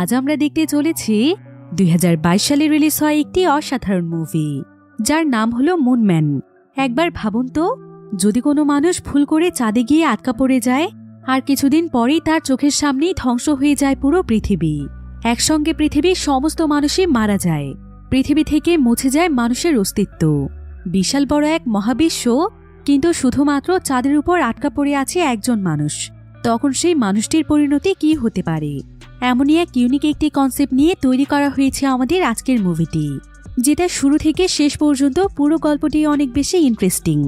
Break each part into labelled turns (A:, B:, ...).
A: আজ আমরা দেখতে চলেছি ২০২২ সালে রিলিজ হয় একটি অসাধারণ মুভি, যার নাম হলো মুনম্যান। একবার ভাবুন তো, যদি কোনো মানুষ ভুল করে চাঁদে গিয়ে আটকা পড়ে যায়, আর কিছুদিন পরেই তার চোখের সামনেই ধ্বংস হয়ে যায় পুরো পৃথিবী। একসঙ্গে পৃথিবীর সমস্ত মানুষই মারা যায়, পৃথিবী থেকে মুছে যায় মানুষের অস্তিত্ব। বিশাল বড় এক মহাবিশ্ব, কিন্তু শুধুমাত্র চাঁদের উপর আটকা পড়ে আছে একজন মানুষ। তখন সেই মানুষটির পরিণতি কি হতে পারে? এমনই এক ইউনিক একটি কনসেপ্ট নিয়ে তৈরি করা হয়েছে আমাদের আজকের মুভিটি, যেটা শুরু থেকে শেষ পর্যন্ত পুরো গল্পটি অনেক বেশি ইন্টারেস্টিং।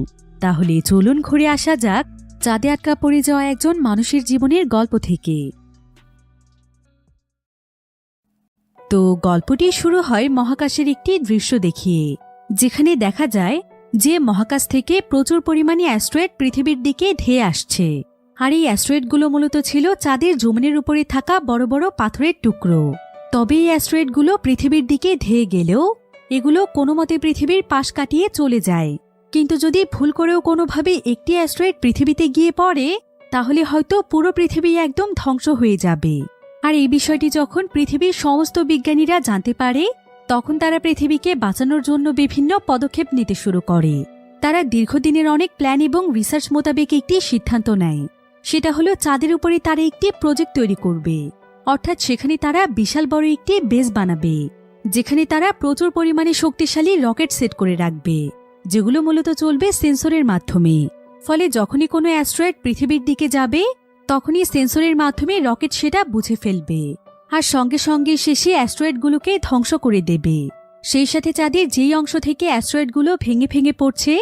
A: তাহলে চলুন ঘুরে আসা যাক চাঁদে আটকা পড়ে যাওয়া একজন মানুষের জীবনের গল্প থেকে। তো গল্পটি শুরু হয় মহাকাশের একটি দৃশ্য দেখিয়ে, যেখানে দেখা যায় যে মহাকাশ থেকে প্রচুর পরিমাণে অ্যাস্ট্রয়েড পৃথিবীর দিকে ধেয়ে আসছে। আর এই অ্যাস্ট্রয়েডগুলো মূলত ছিল চাঁদের জমিনের উপরে থাকা বড় বড় পাথরের টুকরো। তবে এই অ্যাস্ট্রয়েডগুলো পৃথিবীর দিকে ধেয়ে গেলেও এগুলো কোনো মতে পৃথিবীর পাশ কাটিয়ে চলে যায়। কিন্তু যদি ভুল করেও কোনোভাবে একটি অ্যাস্ট্রয়েড পৃথিবীতে গিয়ে পড়ে, তাহলে হয়তো পুরো পৃথিবী একদম ধ্বংস হয়ে যাবে। আর এই বিষয়টি যখন পৃথিবীর সমস্ত বিজ্ঞানীরা জানতে পারে, তখন তারা পৃথিবীকে বাঁচানোর জন্য বিভিন্ন পদক্ষেপ নিতে শুরু করে। তারা দীর্ঘদিনের অনেক প্ল্যান এবং রিসার্চ মোতাবেক একটি সিদ্ধান্ত নেয়। সেটা হলো চাঁদের উপরে তারা একটি প্রজেক্ট তৈরি করবে, অর্থাৎ সেখানে তারা বিশাল বড় একটি বেস বানাবে, যেখানে তারা প্রচুর পরিমাণে শক্তিশালী রকেট সেট করে রাখবে, যেগুলো মূলত চলবে সেন্সরের মাধ্যমে। ফলে যখনই কোনো অ্যাস্ট্রয়েড পৃথিবীর দিকে যাবে, তখনই সেন্সরের মাধ্যমে রকেট সেটা বুঝে ফেলবে, আর সঙ্গে সঙ্গে শেষে অ্যাস্ট্রয়েডগুলোকে ধ্বংস করে দেবে। সেই সাথে চাঁদের যেই অংশ থেকে অ্যাস্ট্রয়েডগুলো ভেঙে ভেঙে পড়ছে,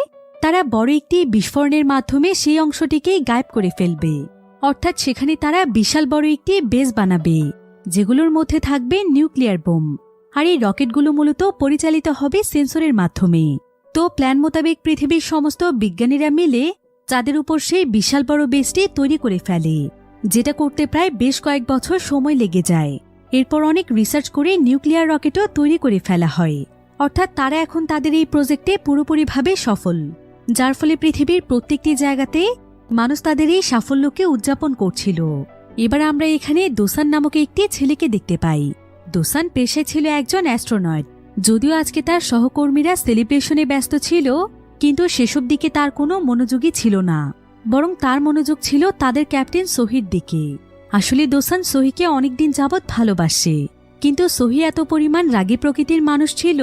A: তারা বড় একটি বিস্ফোরণের মাধ্যমে সেই অংশটিকেই গায়েব করে ফেলবে। অর্থাৎ সেখানে তারা বিশাল বড় একটি বেস বানাবে, যেগুলোর মধ্যে থাকবে নিউক্লিয়ার বোম। আর এই রকেটগুলো মূলত পরিচালিত হবে সেন্সরের মাধ্যমে। তো প্ল্যান মোতাবেক পৃথিবীর সমস্ত বিজ্ঞানীরা মিলে চাঁদের উপর সেই বিশাল বড় বেসটি তৈরি করে ফেলে, যেটা করতে প্রায় বেশ কয়েক বছর সময় লেগে যায়। এরপর অনেক রিসার্চ করে নিউক্লিয়ার রকেটও তৈরি করে ফেলা হয়। অর্থাৎ তারা এখন তাদের এই প্রজেক্টে পুরোপুরিভাবে সফল, যার ফলে পৃথিবীর প্রত্যেকটি জায়গাতে মানুষ তাদের এই সাফল্যকে উদযাপন করছিল। এবার আমরা এখানে দোসান নামক একটি ছেলেকে দেখতে পাই। দোসান পেশায় ছিল একজন অ্যাস্ট্রোনয়েট। যদিও আজকে তার সহকর্মীরা সেলিব্রেশনে ব্যস্ত ছিল, কিন্তু সেসব দিকে তার কোনো মনোযোগই ছিল না, বরং তার মনোযোগ ছিল তাদের ক্যাপ্টেন সোহির দিকে। আসলে দোসান সোহিকে অনেকদিন যাবৎ ভালোবাসে, কিন্তু সোহি এত পরিমাণ রাগী প্রকৃতির মানুষ ছিল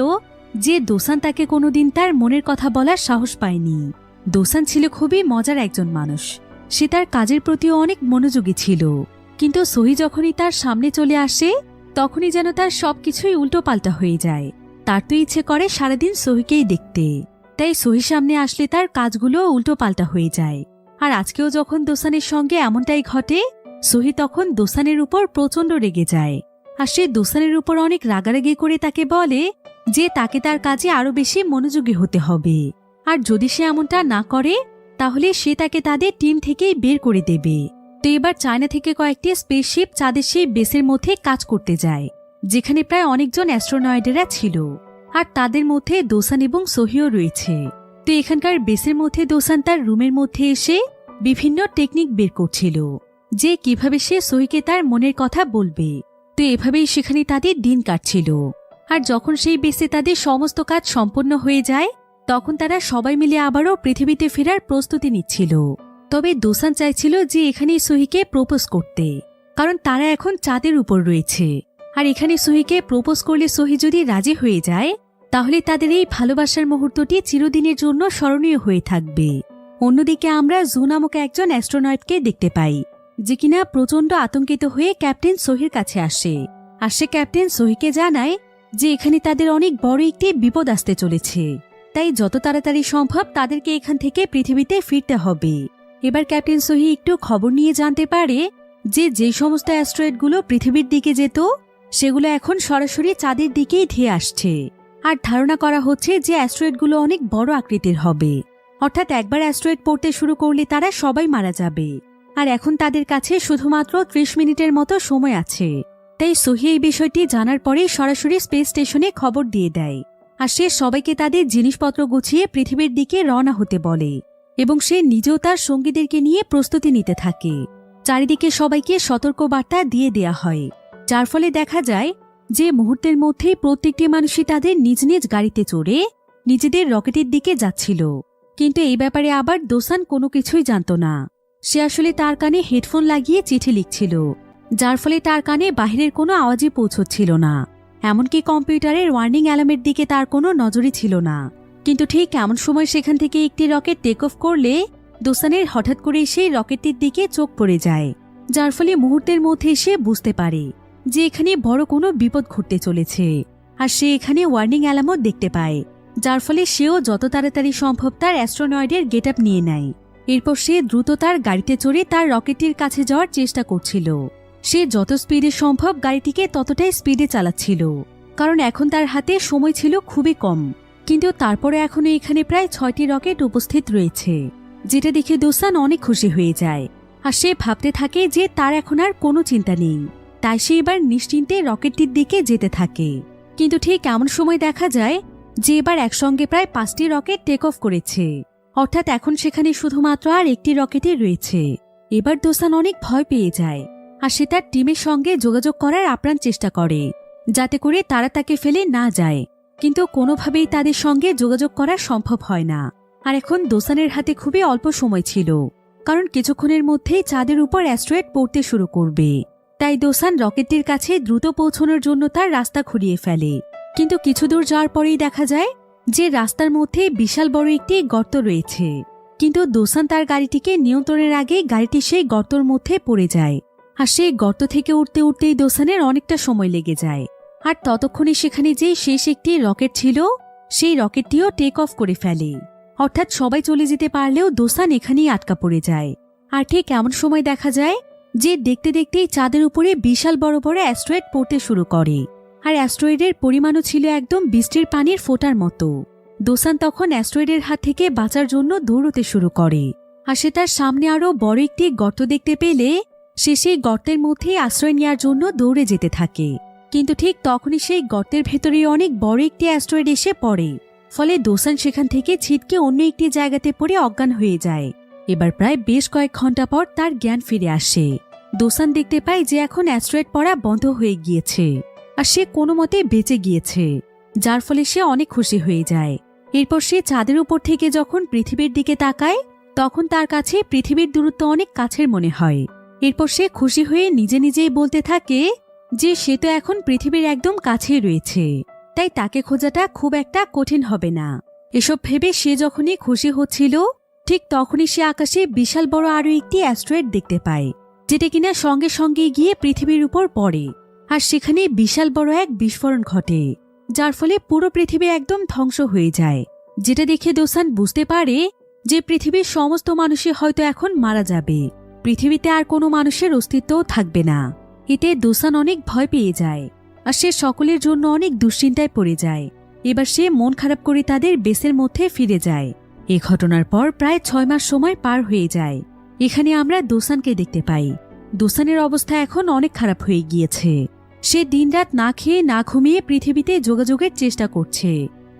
A: যে দোসান তাকে কোনোদিন তার মনের কথা বলার সাহস পায়নি। দোসান ছিল খুবই মজার একজন মানুষ, সে তার কাজের প্রতিও অনেক মনোযোগী ছিল। কিন্তু সোহি যখনই তার সামনে চলে আসে, তখনই যেন তার সবকিছুই উল্টো পাল্টা হয়ে যায়। তার তো ইচ্ছে করে সারাদিন সোহিকেই দেখতে, তাই সোহির সামনে আসলে তার কাজগুলো উল্টো পাল্টা হয়ে যায়। আর আজকেও যখন দোসানের সঙ্গে এমনটাই ঘটে, সোহি তখন দোসানের উপর প্রচণ্ড রেগে যায়। আর সে দোসানের উপর অনেক রাগারাগি করে তাকে বলে যে তাকে তার কাজে আরো বেশি মনোযোগী হতে হবে, আর যদি সে এমনটা না করে, তাহলে সে তাকে তাদের টিম থেকেই বের করে দেবে। তো এবার চায়না থেকে কয়েকটি স্পেসশিপ চাঁদের সেই বেসের মধ্যে কাজ করতে যায়, যেখানে প্রায় অনেকজন অ্যাস্ট্রোনয়েডেরা ছিল, আর তাদের মধ্যে দোসান এবং সোহিও রয়েছে। তো এখানকার বেসের মধ্যে দোসান তার রুমের মধ্যে এসে বিভিন্ন টেকনিক বের করছিল, যে কিভাবে সে সোহিকে তার মনের কথা বলবে। তো এভাবেই সেখানে তাদের দিন কাটছিল। আর যখন সেই বেসে তাদের সমস্ত কাজ সম্পন্ন হয়ে যায়, তখন তারা সবাই মিলে আবারও পৃথিবীতে ফেরার প্রস্তুতি নিচ্ছিল। তবে দোসান চাইছিল যে এখানেই সোহিকে প্রপোজ করতে, কারণ তারা এখন চাঁদের উপর রয়েছে। আর এখানে সোহিকে প্রপোজ করলে সোহি যদি রাজি হয়ে যায়, তাহলে তাদের এই ভালোবাসার মুহূর্তটি চিরদিনের জন্য স্মরণীয় হয়ে থাকবে। অন্যদিকে আমরা জু নামক একজন অ্যাস্ট্রোনয়েটকে দেখতে পাই, যে কিনা প্রচণ্ড আতঙ্কিত হয়ে ক্যাপ্টেন সোহির কাছে আসে। আর সে ক্যাপ্টেন সোহিকে জানায় যে এখানে তাদের অনেক বড় একটি বিপদ আসতে চলেছে, তাই যত তাড়াতাড়ি সম্ভব তাদেরকে এখান থেকে পৃথিবীতে ফিরতে হবে। এবার ক্যাপ্টেন সোহি একটু খবর নিয়ে জানতে পারে যে যেই সমস্ত অ্যাস্ট্রয়েডগুলো পৃথিবীর দিকে যেত, সেগুলো এখন সরাসরি চাঁদের দিকেই ধেয়ে আসছে। আর ধারণা করা হচ্ছে যে অ্যাস্ট্রয়েডগুলো অনেক বড় আকৃতির হবে, অর্থাৎ একবার অ্যাস্ট্রয়েড পড়তে শুরু করলে তারা সবাই মারা যাবে। আর এখন তাদের কাছে শুধুমাত্র 30 মিনিটের মতো সময় আছে। তাই সোহি এই বিষয়টি জানার পরেই সরাসরি স্পেস স্টেশনে খবর দিয়ে দেয়। আর সে সবাইকে তাদের জিনিসপত্র গুছিয়ে পৃথিবীর দিকে রওনা হতে বলে, এবং সে নিজেও তার সঙ্গীদেরকে নিয়ে প্রস্তুতি নিতে থাকে। চারিদিকে সবাইকে সতর্কবার্তা দিয়ে দেয়া হয়। যার ফলে দেখা যায় যে মুহূর্তের মধ্যেই প্রত্যেকটি মানুষই তাদের নিজ নিজ গাড়িতে চড়ে নিজেদের রকেটের দিকে যাচ্ছিল। কিন্তু এই ব্যাপারে আবার দোসান কোনো কিছুই জানত না। সে আসলে তার কানে হেডফোন লাগিয়ে চিঠি লিখছিল, যার ফলে তার কানে বাহিরের কোনো আওয়াজই পৌঁছচ্ছিল না। এমনকি কম্পিউটারের ওয়ার্নিং অ্যালার্মের দিকে তার কোনো নজরই ছিল না। কিন্তু ঠিক এমন সময় সেখান থেকে একটি রকেট টেক অফ করলে দোসানের হঠাৎ করে সেই রকেটটির দিকে চোখ পড়ে যায়, যার ফলে মুহূর্তের মধ্যে সে বুঝতে পারে যে এখানে বড় কোনো বিপদ ঘটতে চলেছে। আর সে এখানে ওয়ার্নিং অ্যালার্মও দেখতে পায়, যার ফলে সেও যত তাড়াতাড়ি সম্ভব তার অ্যাস্ট্রোনয়েডের গেট আপ নিয়ে নেয়। এরপর সে দ্রুত তার গাড়িতে চড়ে তার রকেটটির কাছে যাওয়ার চেষ্টা করছিল। সে যত স্পিডে সম্ভব গাড়িটিকে ততটাই স্পিডে চালাচ্ছিল, কারণ এখন তার হাতে সময় ছিল খুবই কম। কিন্তু তারপরে এখনো এখানে প্রায় 6টি রকেট উপস্থিত রয়েছে, যেটা দেখে দোসান অনেক খুশি হয়ে যায়। আর সে ভাবতে থাকে যে তার এখন আর কোনো চিন্তা নেই, তাই সে এবার নিশ্চিন্তে রকেটটির দিকে যেতে থাকে। কিন্তু ঠিক এমন সময় দেখা যায় যে এবার একসঙ্গে প্রায় 5টি রকেট টেক অফ করেছে, অর্থাৎ এখন সেখানে শুধুমাত্র আর একটি রকেটই রয়েছে। এবার দোসান অনেক ভয় পেয়ে যায়, আর সে তার টিমের সঙ্গে যোগাযোগ করার আপ্রাণ চেষ্টা করে যাতে করে তারা তাকে ফেলে না যায়। কিন্তু কোনোভাবেই তাদের সঙ্গে যোগাযোগ করা সম্ভব হয় না। আর এখন দোসানের হাতে খুবই অল্প সময় ছিল, কারণ কিছুক্ষণের মধ্যেই চাঁদের উপর অ্যাস্ট্রয়েড পড়তে শুরু করবে। তাই দোসান রকেটটির কাছে দ্রুত পৌঁছানোর জন্য তার রাস্তা খুঁড়িয়ে ফেলে। কিন্তু কিছু দূর যাওয়ার পরেই দেখা যায় যে রাস্তার মধ্যে বিশাল বড় একটি গর্ত রয়েছে। কিন্তু দোসান তার গাড়িটিকে নিয়ন্ত্রণের আগে গাড়িটি সেই গর্তর মধ্যে পড়ে যায়। আর সেই গর্ত থেকে উঠতে উঠতেই দোসানের অনেকটা সময় লেগে যায়। আর ততক্ষণে সেখানে যে শেষ একটি রকেট ছিল সেই রকেটটিও টেক অফ করে ফেলে। অর্থাৎ সবাই চলে যেতে পারলেও দোসান এখানেই আটকা পড়ে যায়। আর ঠিক এমন সময় দেখা যায় যে দেখতে দেখতেই চাঁদের উপরে বিশাল বড় বড় অ্যাস্ট্রয়েড পড়তে শুরু করে। আর অ্যাস্ট্রয়েডের পরিমাণও ছিল একদম বৃষ্টির পানির ফোঁটার মতো। দোসান তখন অ্যাস্ট্রয়েডের হাত থেকে বাঁচার জন্য দৌড়তে শুরু করে। আর সে তার সামনে আরও বড় একটি গর্ত দেখতে পেলে সে সেই গর্তের মধ্যেই আশ্রয় নেওয়ার জন্য দৌড়ে যেতে থাকে। কিন্তু ঠিক তখনই সেই গর্তের ভেতরে অনেক বড় একটি অ্যাস্ট্রয়েড এসে পড়ে। ফলে দোসান সেখান থেকে ছিটকে অন্য একটি জায়গাতে পড়ে অজ্ঞান হয়ে যায়। এবার প্রায় বেশ কয়েক ঘন্টা পর তার জ্ঞান ফিরে আসে। দোসান দেখতে পায় যে এখন অ্যাস্ট্রয়েড পড়া বন্ধ হয়ে গিয়েছে, আর সে কোনো মতে বেঁচে গিয়েছে, যার ফলে সে অনেক খুশি হয়ে যায়। এরপর সে চাঁদের উপর থেকে যখন পৃথিবীর দিকে তাকায় তখন তার কাছে পৃথিবীর দূরত্ব অনেক কাছের মনে হয়। এরপর সে খুশি হয়ে নিজে নিজেই বলতে থাকে যে সে তো এখন পৃথিবীর একদম কাছেই রয়েছে, তাই তাকে খোঁজাটা খুব একটা কঠিন হবে না। এসব ভেবে সে যখনই খুশি হচ্ছিল ঠিক তখনই সে আকাশে বিশাল বড় আরো একটি অ্যাস্ট্রয়েড দেখতে পায়, যেটা কিনা সঙ্গে সঙ্গে গিয়ে পৃথিবীর উপর পড়ে। আর সেখানে বিশাল বড় এক বিস্ফোরণ ঘটে, যার ফলে পুরো পৃথিবী একদম ধ্বংস হয়ে যায়। যেটা দেখে দোসান বুঝতে পারে যে পৃথিবীর সমস্ত মানুষই হয়তো এখন মারা যাবে, পৃথিবীতে আর কোনো মানুষের অস্তিত্বও থাকবে না। এতে দোসান অনেক ভয় পেয়ে যায়, আর সে সকলের জন্য অনেক দুশ্চিন্তায় পড়ে যায়। এবার সে মন খারাপ করে তাদের বেসের মধ্যে ফিরে যায়। এ ঘটনার পর প্রায় 6 মাস সময় পার হয়ে যায়। এখানে আমরা দোসানকে দেখতে পাই। দোসানের অবস্থা এখন অনেক খারাপ হয়ে গিয়েছে। সে দিনরাত না খেয়ে না ঘুমিয়ে পৃথিবীতে যোগাযোগের চেষ্টা করছে,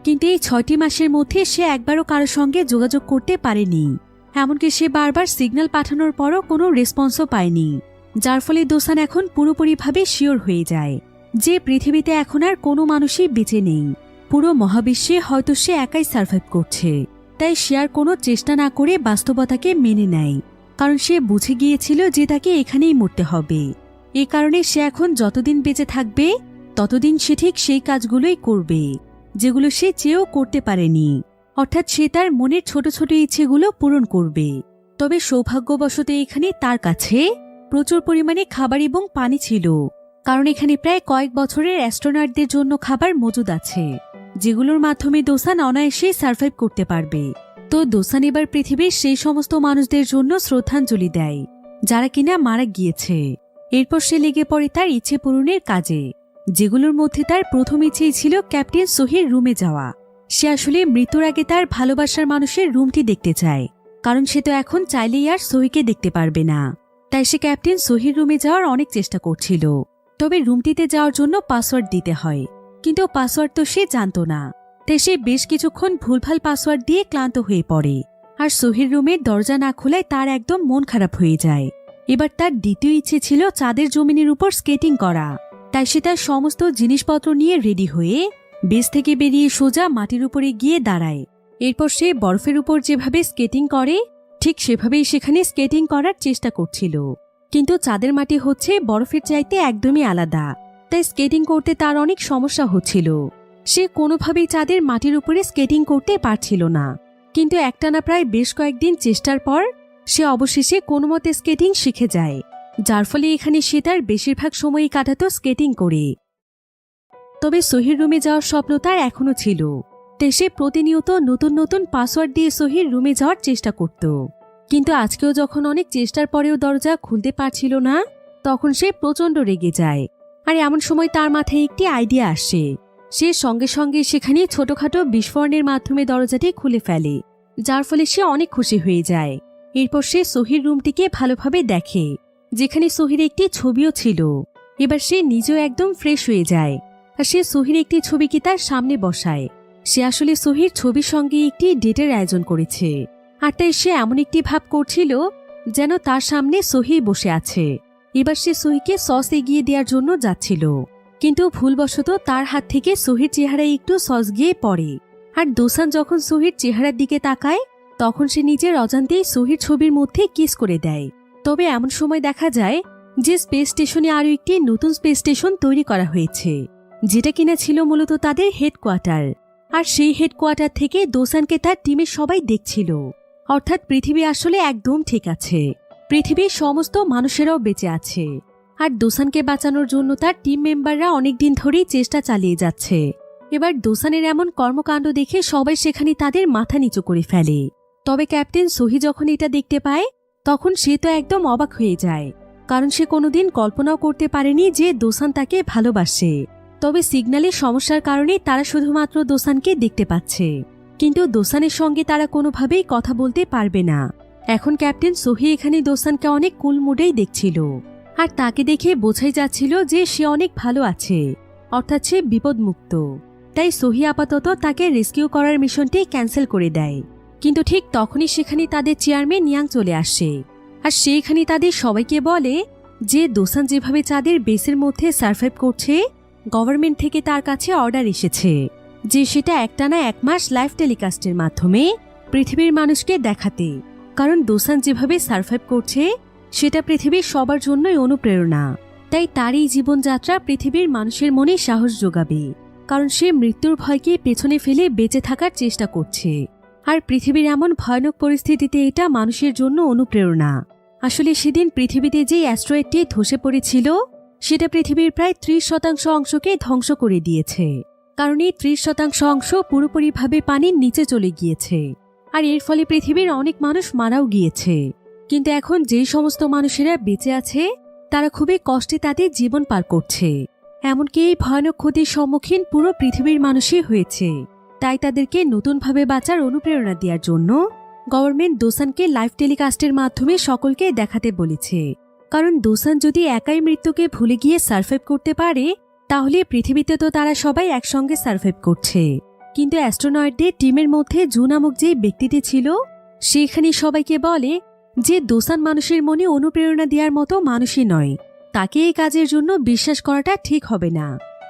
A: কিন্তু এই 6টি মাসের মধ্যে সে একবারও কারোর সঙ্গে যোগাযোগ করতে পারেনি। এমনকি সে বারবার সিগন্যাল পাঠানোর পরও কোনো রেসপন্সও পায়নি, যার ফলে দোসান এখন পুরোপুরিভাবে শিওর হয়ে যায় যে পৃথিবীতে এখন আর কোনো মানুষই বেঁচে নেই। পুরো মহাবিশ্বে হয়তো সে একাই সার্ভাইভ করছে। তাই সে আর কোনো চেষ্টা না করে বাস্তবতাকে মেনে নেয়, কারণ সে বুঝে গিয়েছিল যে তাকে এখানেই মরতে হবে। এ কারণে সে এখন যতদিন বেঁচে থাকবে ততদিন সে ঠিক সেই কাজগুলোই করবে যেগুলো সে চেয়েও করতে পারেনি। অর্থাৎ সে তার মনের ছোট ছোট ইচ্ছেগুলো পূরণ করবে। তবে সৌভাগ্যবশত এখানে তার কাছে প্রচুর পরিমাণে খাবার এবং পানি ছিল, কারণ এখানে প্রায় কয়েক বছরের অ্যাস্ট্রোনটদের জন্য খাবার মজুদ আছে, যেগুলোর মাধ্যমে দোসান অনায়াসে সার্ভাইভ করতে পারবে। তো দোসান এবার পৃথিবীর সেই সমস্ত মানুষদের জন্য শ্রদ্ধাঞ্জলি দেয় যারা কিনা মারা গিয়েছে। এরপর সে লেগে পড়ে তার ইচ্ছে পূরণের কাজে, যেগুলোর মধ্যে তার প্রথম ইচ্ছেই ছিল ক্যাপ্টেন সোহির রুমে যাওয়া। সে আসলে মৃত্যুর আগে তার ভালোবাসার মানুষের রুমটি দেখতে চায়, কারণ সে তো এখন চাইলেই আর সোহিকে দেখতে পারবে না। তাই সে ক্যাপ্টেন সোহির রুমে যাওয়ার অনেক চেষ্টা করছিল। তবে রুমটিতে যাওয়ার জন্য পাসওয়ার্ড দিতে হয়, কিন্তু পাসওয়ার্ড তো সে জানত না। তাই সে বেশ কিছুক্ষণ ভুলভাল পাসওয়ার্ড দিয়ে ক্লান্ত হয়ে পড়ে। আর সোহির রুমের দরজা না খোলায় তার একদম মন খারাপ হয়ে যায়। এবার তার দ্বিতীয় ইচ্ছে ছিল চাঁদের জমিনের উপর স্কেটিং করা, তাই সে তার সমস্ত জিনিসপত্র নিয়ে রেডি হয়ে বেস থেকে বেরিয়ে সোজা মাটির উপরে গিয়ে দাঁড়ায়। এরপর সে বরফের উপর যেভাবে স্কেটিং করে ঠিক সেভাবেই সেখানে স্কেটিং করার চেষ্টা করছিল। কিন্তু চাঁদের মাটি হচ্ছে বরফের চাইতে একদমই আলাদা, তাই স্কেটিং করতে তার অনেক সমস্যা হচ্ছিল। সে কোনোভাবেই চাঁদের মাটির উপরে স্কেটিং করতে পারছিল না। কিন্তু একটানা প্রায় বেশ কয়েকদিন চেষ্টার পর সে অবশেষে কোনোমতে স্কেটিং শিখে যায়, যার ফলে এখানে সে তার বেশিরভাগ সময়ই কাটাতো স্কেটিং করে। তবে সোহির রুমে যাওয়ার স্বপ্ন তার এখনও ছিল, তাই সে প্রতিনিয়ত নতুন নতুন পাসওয়ার্ড দিয়ে সোহির রুমে যাওয়ার চেষ্টা করত। কিন্তু আজকেও যখন অনেক চেষ্টার পরেও দরজা খুলতে পারছিল না, তখন সে প্রচণ্ড রেগে যায়। আর এমন সময় তার মাথায় একটি আইডিয়া আসে। সে সঙ্গে সঙ্গে সেখানে ছোটখাটো বিস্ফোরণের মাধ্যমে দরজাটি খুলে ফেলে, যার ফলে সে অনেক খুশি হয়ে যায়। এরপর সে সোহির রুমটিকে ভালোভাবে দেখে, যেখানে সোহির একটি ছবিও ছিল। এবার সে নিজেও একদম ফ্রেশ হয়ে যায়, আর সে সোহির একটি ছবিকে তার সামনে বসায়। সে আসলে সোহির ছবির সঙ্গে একটি ডেটের আয়োজন করেছে, আর তাই সে এমন একটি ভাব করছিল যেন তার সামনে সোহি বসে আছে। এবার সে সোহিকে সস এগিয়ে দেওয়ার জন্য যাচ্ছিল, কিন্তু ভুলবশত তার হাত থেকে সোহির চেহারায় একটু সস গিয়ে পড়ে। আর দোসান যখন সোহির চেহারার দিকে তাকায়, তখন সে নিজের অজান্তেই সোহির ছবির মধ্যে কিস করে দেয়। তবে এমন সময় দেখা যায় যে স্পেস স্টেশনে আরও একটি নতুন স্পেস স্টেশন তৈরি করা হয়েছে, যেটা কিনা ছিল মূলত তাদের হেডকোয়ার্টার। আর সেই হেডকোয়ার্টার থেকে দোসানকে তার টিমের সবাই দেখছিল। অর্থাৎ পৃথিবী আসলে একদম ঠিক আছে, পৃথিবীর সমস্ত মানুষেরাও বেঁচে আছে। আর দোসানকে বাঁচানোর জন্য তার টিম মেম্বাররা অনেকদিন ধরেই চেষ্টা চালিয়ে যাচ্ছে। এবার দোসানের এমন কর্মকাণ্ড দেখে সবাই সেখানে তাদের মাথা নিচু করে ফেলে। তবে ক্যাপ্টেন সোহি যখন এটা দেখতে পায়, তখন সে তো একদম অবাক হয়ে যায়, কারণ সে কোনোদিন কল্পনাও করতে পারেনি যে দোসান তাকে ভালোবাসে। তবে সিগন্যালের সমস্যার কারণে তারা শুধুমাত্র দোসানকে দেখতে পাচ্ছে, কিন্তু দোসানের সঙ্গে তারা কোনোভাবেই কথা বলতে পারবে না। এখন ক্যাপ্টেন সোহি এখানে দোসানকে অনেক কুল মুডেই দেখছিল, আর তাকে দেখে বোঝাই যাচ্ছিল যে সে অনেক ভালো আছে, অর্থাৎ সে বিপদমুক্ত। তাই সোহি আপাতত তাকে রেস্কিউ করার মিশনটি ক্যান্সেল করে দেয়। কিন্তু ঠিক তখনই সেখানে তাদের চেয়ারম্যান নিয়াং চলে আসে, আর সেইখানে তাদের সবাইকে বলে যে দোসান যেভাবে চাঁদের বেসের মধ্যে সার্ভাইভ করছে, গভর্নমেন্ট থেকে তার কাছে অর্ডার এসেছে যে সেটা একটানা 1 মাস লাইভ টেলিকাস্টের মাধ্যমে পৃথিবীর মানুষকে দেখাতে। কারণ দোসান যেভাবে সার্ভাইভ করছে সেটা পৃথিবীর সবার জন্যই অনুপ্রেরণা। তাই তার এই জীবনযাত্রা পৃথিবীর মানুষের মনে সাহস যোগাবে, কারণ সে মৃত্যুর ভয়কে পেছনে ফেলে বেঁচে থাকার চেষ্টা করছে। আর পৃথিবীর এমন ভয়ানক পরিস্থিতিতে এটা মানুষের জন্য অনুপ্রেরণা। আসলে সেদিন পৃথিবীতে যে অ্যাস্ট্রয়েডটি ধসে পড়েছিল, সেটা পৃথিবীর প্রায় 30% অংশকে ধ্বংস করে দিয়েছে, কারণ এই 30% অংশ পুরোপুরিভাবে পানির নিচে চলে গিয়েছে। আর এর ফলে পৃথিবীর অনেক মানুষ মারাও গিয়েছে। কিন্তু এখন যেই সমস্ত মানুষেরা বেঁচে আছে, তারা খুবই কষ্টে তাদের জীবন পার করছে। এমনকি এই ভয়ানক ক্ষতির সম্মুখীন পুরো পৃথিবীর মানুষই হয়েছে। তাই তাদেরকে নতুনভাবে বাঁচার অনুপ্রেরণা দেওয়ার জন্য গভর্নমেন্ট দোসানকে লাইভ টেলিকাস্টের মাধ্যমে সকলকে দেখাতে বলেছে। কারণ দোসান যদি একাই মৃত্যুকে ভুলে গিয়ে সার্ভাইভ করতে পারে, তাহলে পৃথিবীতে তো তারা সবাই একসঙ্গে সার্ভাইভ করছে। কিন্তু অ্যাস্ট্রোনয়েডদের টিমের মধ্যে জু নামক যে ব্যক্তিটি ছিল, সেখানে সবাইকে বলে যে দোসান মানুষের মনে অনুপ্রেরণা দেওয়ার মতো মানুষই নয়, তাকে এই কাজের জন্য বিশ্বাস করাটা ঠিক হবে না,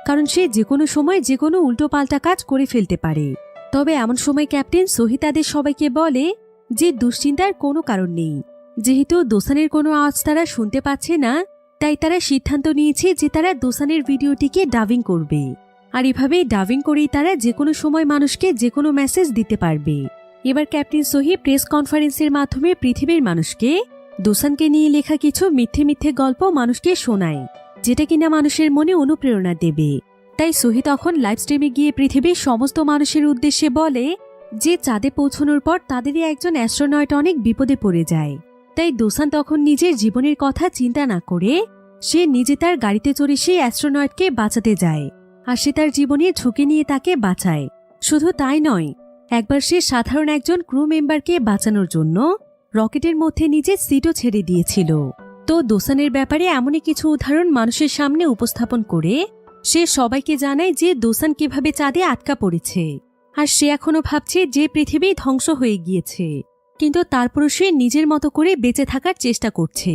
A: কারণ সে যে কোনো সময় যে কোনো উল্টোপাল্টা কাজ করে ফেলতে পারে। তবে এমন সময় ক্যাপ্টেন সোহি তাদের সবাইকে বলে যে দুশ্চিন্তার কোনো কারণ নেই। যেহেতু দোসানের কোনো আওয়াজ তারা শুনতে পাচ্ছে না, তাই তারা সিদ্ধান্ত নিয়েছে যে তারা দোসানের ভিডিওটিকে ডাবিং করবে। আর এভাবে ডাবিং করেই তারা যে কোনো সময় মানুষকে যে কোনো মেসেজ দিতে পারবে। এবার ক্যাপ্টেন সোহি প্রেস কনফারেন্সের মাধ্যমে পৃথিবীর মানুষকে দোসানকে নিয়ে লেখা কিছু মিথ্যে মিথ্যে গল্প মানুষকে শোনায়, যেটা কিনা মানুষের মনে অনুপ্রেরণা দেবে। তাই সোহি তখন লাইভ স্ট্রিমে গিয়ে পৃথিবীর সমস্ত মানুষের উদ্দেশ্যে বলে যে চাঁদে পৌঁছানোর পর তাদেরই একজন অ্যাস্ট্রোনয়েট অনেক বিপদে পড়ে যায়। তাই দোসান তখন নিজের জীবনের কথা চিন্তা না করে সে নিজে তার গাড়িতে চড়ে সেই অ্যাস্ট্রোনয়েটকে বাঁচাতে যায়, আর সে তার জীবনের ঝুঁকি নিয়ে তাকে বাঁচায়। শুধু তাই নয়, একবার সে সাধারণ একজন ক্রু মেম্বারকে বাঁচানোর জন্য রকেটের মধ্যে নিজের সিটও ছেড়ে দিয়েছিল। তো দোসানের ব্যাপারে এমনই কিছু উদাহরণ মানুষের সামনে উপস্থাপন করে সে সবাইকে জানায় যে দোসান কিভাবে চাঁদে আটকা পড়েছে, আর সে এখনো ভাবছে যে পৃথিবী ধ্বংস হয়ে গিয়েছে, কিন্তু তারপরও সে নিজের মতো করে বেঁচে থাকার চেষ্টা করছে।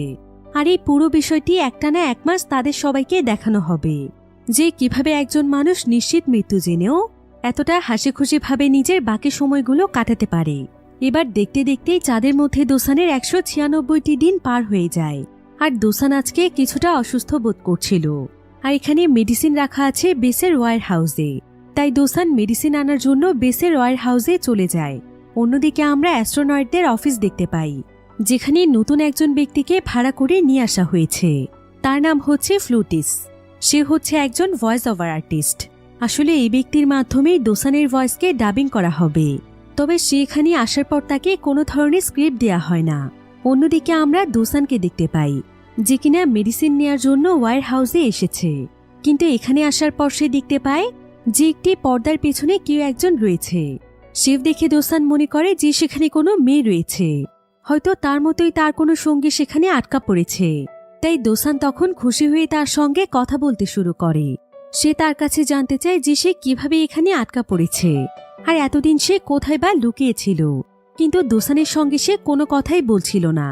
A: আর এই পুরো বিষয়টি একটানা 1 মাস তাদের সবাইকে দেখানো হবে। যে কিভাবে একজন মানুষ নিশ্চিত মৃত্যু জেনেও এতটা হাসি খুশি ভাবে নিজের বাকি সময়গুলো কাটাতে পারে। এবার দেখতে দেখতেই চাঁদের মধ্যে দোসানের 196টি দিন পার হয়ে যায়। আর দোসান আজকে কিছুটা অসুস্থ বোধ করছিল। আর এখানে মেডিসিন রাখা আছে বেসের ওয়্যার হাউসে। তাই দোসান মেডিসিন আনার জন্য বেসের ওয়্যার হাউসে চলে যায়। অন্যদিকে আমরা অ্যাস্ট্রোনয়েডদের অফিস দেখতে পাই, যেখানে নতুন একজন ব্যক্তিকে ভাড়া করে নিয়ে আসা হয়েছে। তার নাম হচ্ছে ফ্লুটিস। সে হচ্ছে একজন ভয়েস ওভার আর্টিস্ট। আসলে এই ব্যক্তির মাধ্যমেই দোসানের ভয়েসকে ডাবিং করা হবে। তবে সে এখানে আসার পর তাকে কোনো ধরনের স্ক্রিপ্ট দেয়া হয় না। অন্যদিকে আমরা দোসানকে দেখতে পাই, যে কিনা মেডিসিন নেয়ার জন্য ওয়্যার হাউসে এসেছে। কিন্তু এখানে আসার পর সে দেখতে পায় যে একটি পর্দার পেছনে কেউ একজন রয়েছে। শেফ দেখে দোসান মনে করে যে সেখানে কোনো মেয়ে রয়েছে, হয়তো তার মতোই তার কোনো সঙ্গী সেখানে আটকা পড়েছে। তাই দোসান তখন খুশি হয়ে তার সঙ্গে কথা বলতে শুরু করে। সে তার কাছে জানতে চায় যে সে কিভাবে এখানে আটকা পড়েছে আর এতদিন সে কোথায় বা লুকিয়েছিল। কিন্তু দোসানের সঙ্গে সে কোনো কথাই বলছিল না।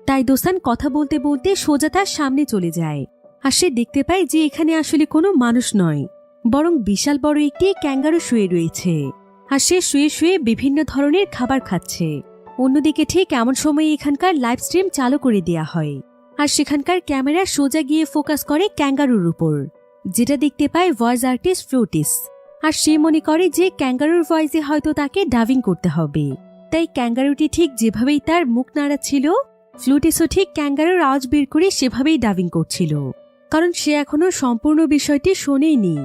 A: তাই দোসান কথা বলতে বলতে সোজা তার সামনে চলে যায়। আর সে দেখতে পায় যে এখানে আসলে কোনো মানুষ নয়, বরং বিশাল বড় একটি ক্যাঙ্গারু শুয়ে রয়েছে। আর সে শুয়ে শুয়ে বিভিন্ন ধরনের খাবার খাচ্ছে। অন্যদিকে ঠিক এমন সময় এখানকার লাইভ স্ট্রিম চালু করে দেয়া হয়। আর সেখানকার ক্যামেরা সোজা গিয়ে ফোকাস করে ক্যাঙ্গারুর উপর, যেটা দেখতে পায় ভয়েস আর্টিস্ট ফ্লুটিস। আর সে মনে করে যে ক্যাঙ্গারুর ভয়েসে হয়তো তাকে ডাবিং করতে হবে। তাই ক্যাঙ্গারুটি ঠিক যেভাবেই তার মুখ নাড়াচ্ছিল, ফ্লুটিসও ঠিক ক্যাঙ্গারুর আওয়াজ বের করে সেভাবেই ডাবিং করছিল। কারণ সে এখনো সম্পূর্ণ বিষয়টি শোনেইনি,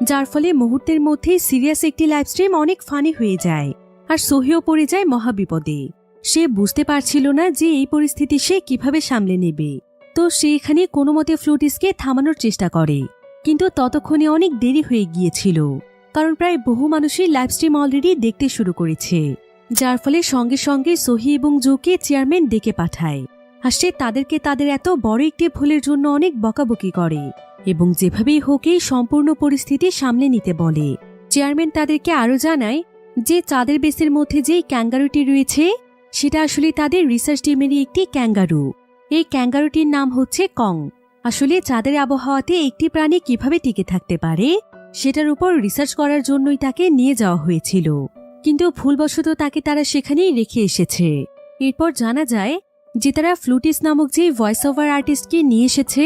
A: যার ফলে মুহূর্তের মধ্যেই সিরিয়াস একটি লাইভ স্ট্রিম অনেক ফানি হয়ে যায়। আর সহিও পড়ে যায় মহাবিপদে। সে বুঝতে পারছিল না যে এই পরিস্থিতি সে কিভাবে সামলে নেবে। তো সে এখানে কোনো মতে ফ্লুটিসকে থামানোর চেষ্টা করে, কিন্তু ততক্ষণে অনেক দেরি হয়ে গিয়েছিল। কারণ প্রায় বহু মানুষই লাইভ স্ট্রিম অলরেডি দেখতে শুরু করেছে, যার ফলে সঙ্গে সঙ্গে সহি এবং জোকে চেয়ারম্যান ডেকে পাঠায়। আর সে তাদেরকে তাদের এত বড় একটি ভুলের জন্য অনেক বকাবকি করে এবং যেভাবেই হোক এই সম্পূর্ণ পরিস্থিতি সামলে নিতে বলে। চেয়ারম্যান তাদেরকে আরও জানায় যে চাঁদের বেসের মধ্যে যেই ক্যাঙ্গারুটি রয়েছে সেটা আসলে তাদের রিসার্চ টিমেরই একটি ক্যাঙ্গারু। এই ক্যাঙ্গারুটির নাম হচ্ছে কং। আসলে চাঁদের আবহাওয়াতে একটি প্রাণী কিভাবে টিকে থাকতে পারে সেটার উপর রিসার্চ করার জন্যই তাকে নিয়ে যাওয়া হয়েছিল, কিন্তু ভুলবশত তাকে তারা সেখানেই রেখে এসেছে। এরপর জানা যায় যে তারা ফ্লুটিস নামক যে ভয়েস ওভার আর্টিস্টকে নিয়ে এসেছে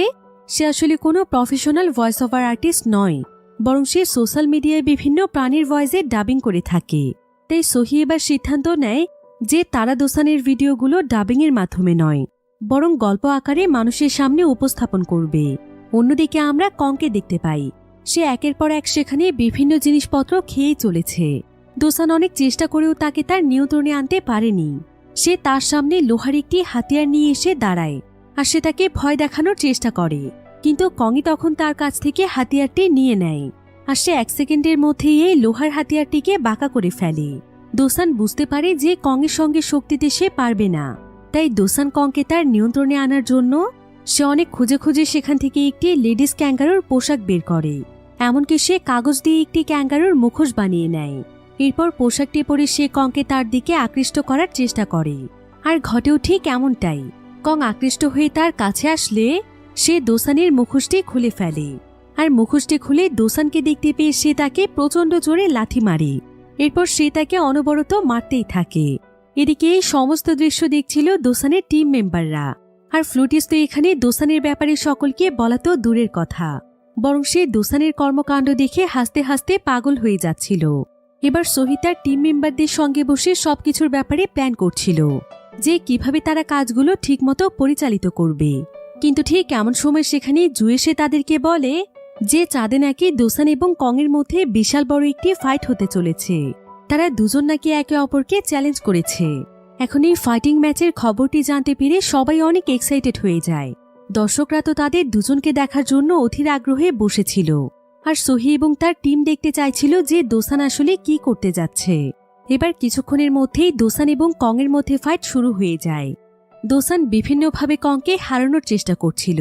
A: সে আসলে কোনো প্রফেশনাল ভয়েস ওভার আর্টিস্ট নয়, বরং সে সোশ্যাল মিডিয়ায় বিভিন্ন প্রাণীর ভয়েসে ডাবিং করে থাকে। তাই সহি এবার সিদ্ধান্ত নেয় যে তারা দোসানের ভিডিওগুলো ডাবিংয়ের মাধ্যমে নয়, বরং গল্প আকারে মানুষের সামনে উপস্থাপন করবে। অন্যদিকে আমরা কংকে দেখতে পাই, সে একের পর এক সেখানে বিভিন্ন জিনিসপত্র খেয়েই চলেছে। দোসান অনেক চেষ্টা করেও তাকে তার নিয়ন্ত্রণে আনতে পারেনি। সে তার সামনে লোহার একটি হাতিয়ার নিয়ে এসে দাঁড়ায় আর সে তাকে ভয় দেখানোর চেষ্টা করে, কিন্তু কংই তখন তার কাছ থেকে হাতিয়ারটি নিয়ে নেয়। আর সে 1 সেকেন্ডের মধ্যেই এই লোহার হাতিয়ারটিকে বাঁকা করে ফেলে। দোসান বুঝতে পারে যে কংয়ের সঙ্গে শক্তিতে সে পারবে না। তাই দোসান কংকে তার নিয়ন্ত্রণে আনার জন্য সে অনেক খুঁজে খুঁজে সেখান থেকে একটি লেডিস ক্যাঙ্গারুর পোশাক বের করে। এমনকি সে কাগজ দিয়ে একটি ক্যাঙ্গারুর মুখোশ বানিয়ে নেয়। এরপর পোশাকটি পরে সে কংকে তার দিকে আকৃষ্ট করার চেষ্টা করে। আর ঘটেও ঠিক এমনটাই। কং আকৃষ্ট হয়ে তার কাছে আসলে সে দোসানের মুখোশটি খুলে ফেলে। আর মুখোশটি খুলে দোসানকে দেখতে পেয়ে সে তাকে প্রচণ্ড জোরে লাথি মারে। এরপর সে তাকে অনবরত মারতেই থাকে। এদিকে এই সমস্ত দৃশ্য দেখছিল দোসানের টিম মেম্বাররা। আর ফ্লুটিস তো এখানে দোসানের ব্যাপারে সকলকে বলা তো দূরের কথা, বরং সে দোসানের কর্মকাণ্ড দেখে হাসতে হাসতে পাগল হয়ে যাচ্ছিল। এবার সহি তার টিম মেম্বারদের সঙ্গে বসে সবকিছুর ব্যাপারে প্ল্যান করছিল যে কিভাবে তারা কাজগুলো ঠিকমতো পরিচালিত করবে। কিন্তু ঠিক এমন সময় সেখানে জু এসে তাদেরকে বলে যে চাঁদে নাকি দোসান এবং কংয়ের মধ্যে বিশাল বড় একটি ফাইট হতে চলেছে। তারা দুজন নাকি একে অপরকে চ্যালেঞ্জ করেছে। এখন এই ফাইটিং ম্যাচের খবরটি জানতে পেরে সবাই অনেক এক্সাইটেড হয়ে যায়। দর্শকরা তো তাদের দুজনকে দেখার জন্য অধীর আগ্রহে বসেছিল। আর সহি এবং তার টিম দেখতে চাইছিল যে দোসান আসলে কি করতে যাচ্ছে। এবার কিছুক্ষণের মধ্যেই দোসান এবং কংয়ের মধ্যে ফাইট শুরু হয়ে যায়। দোসান বিভিন্নভাবে কংকে হারানোর চেষ্টা করছিল।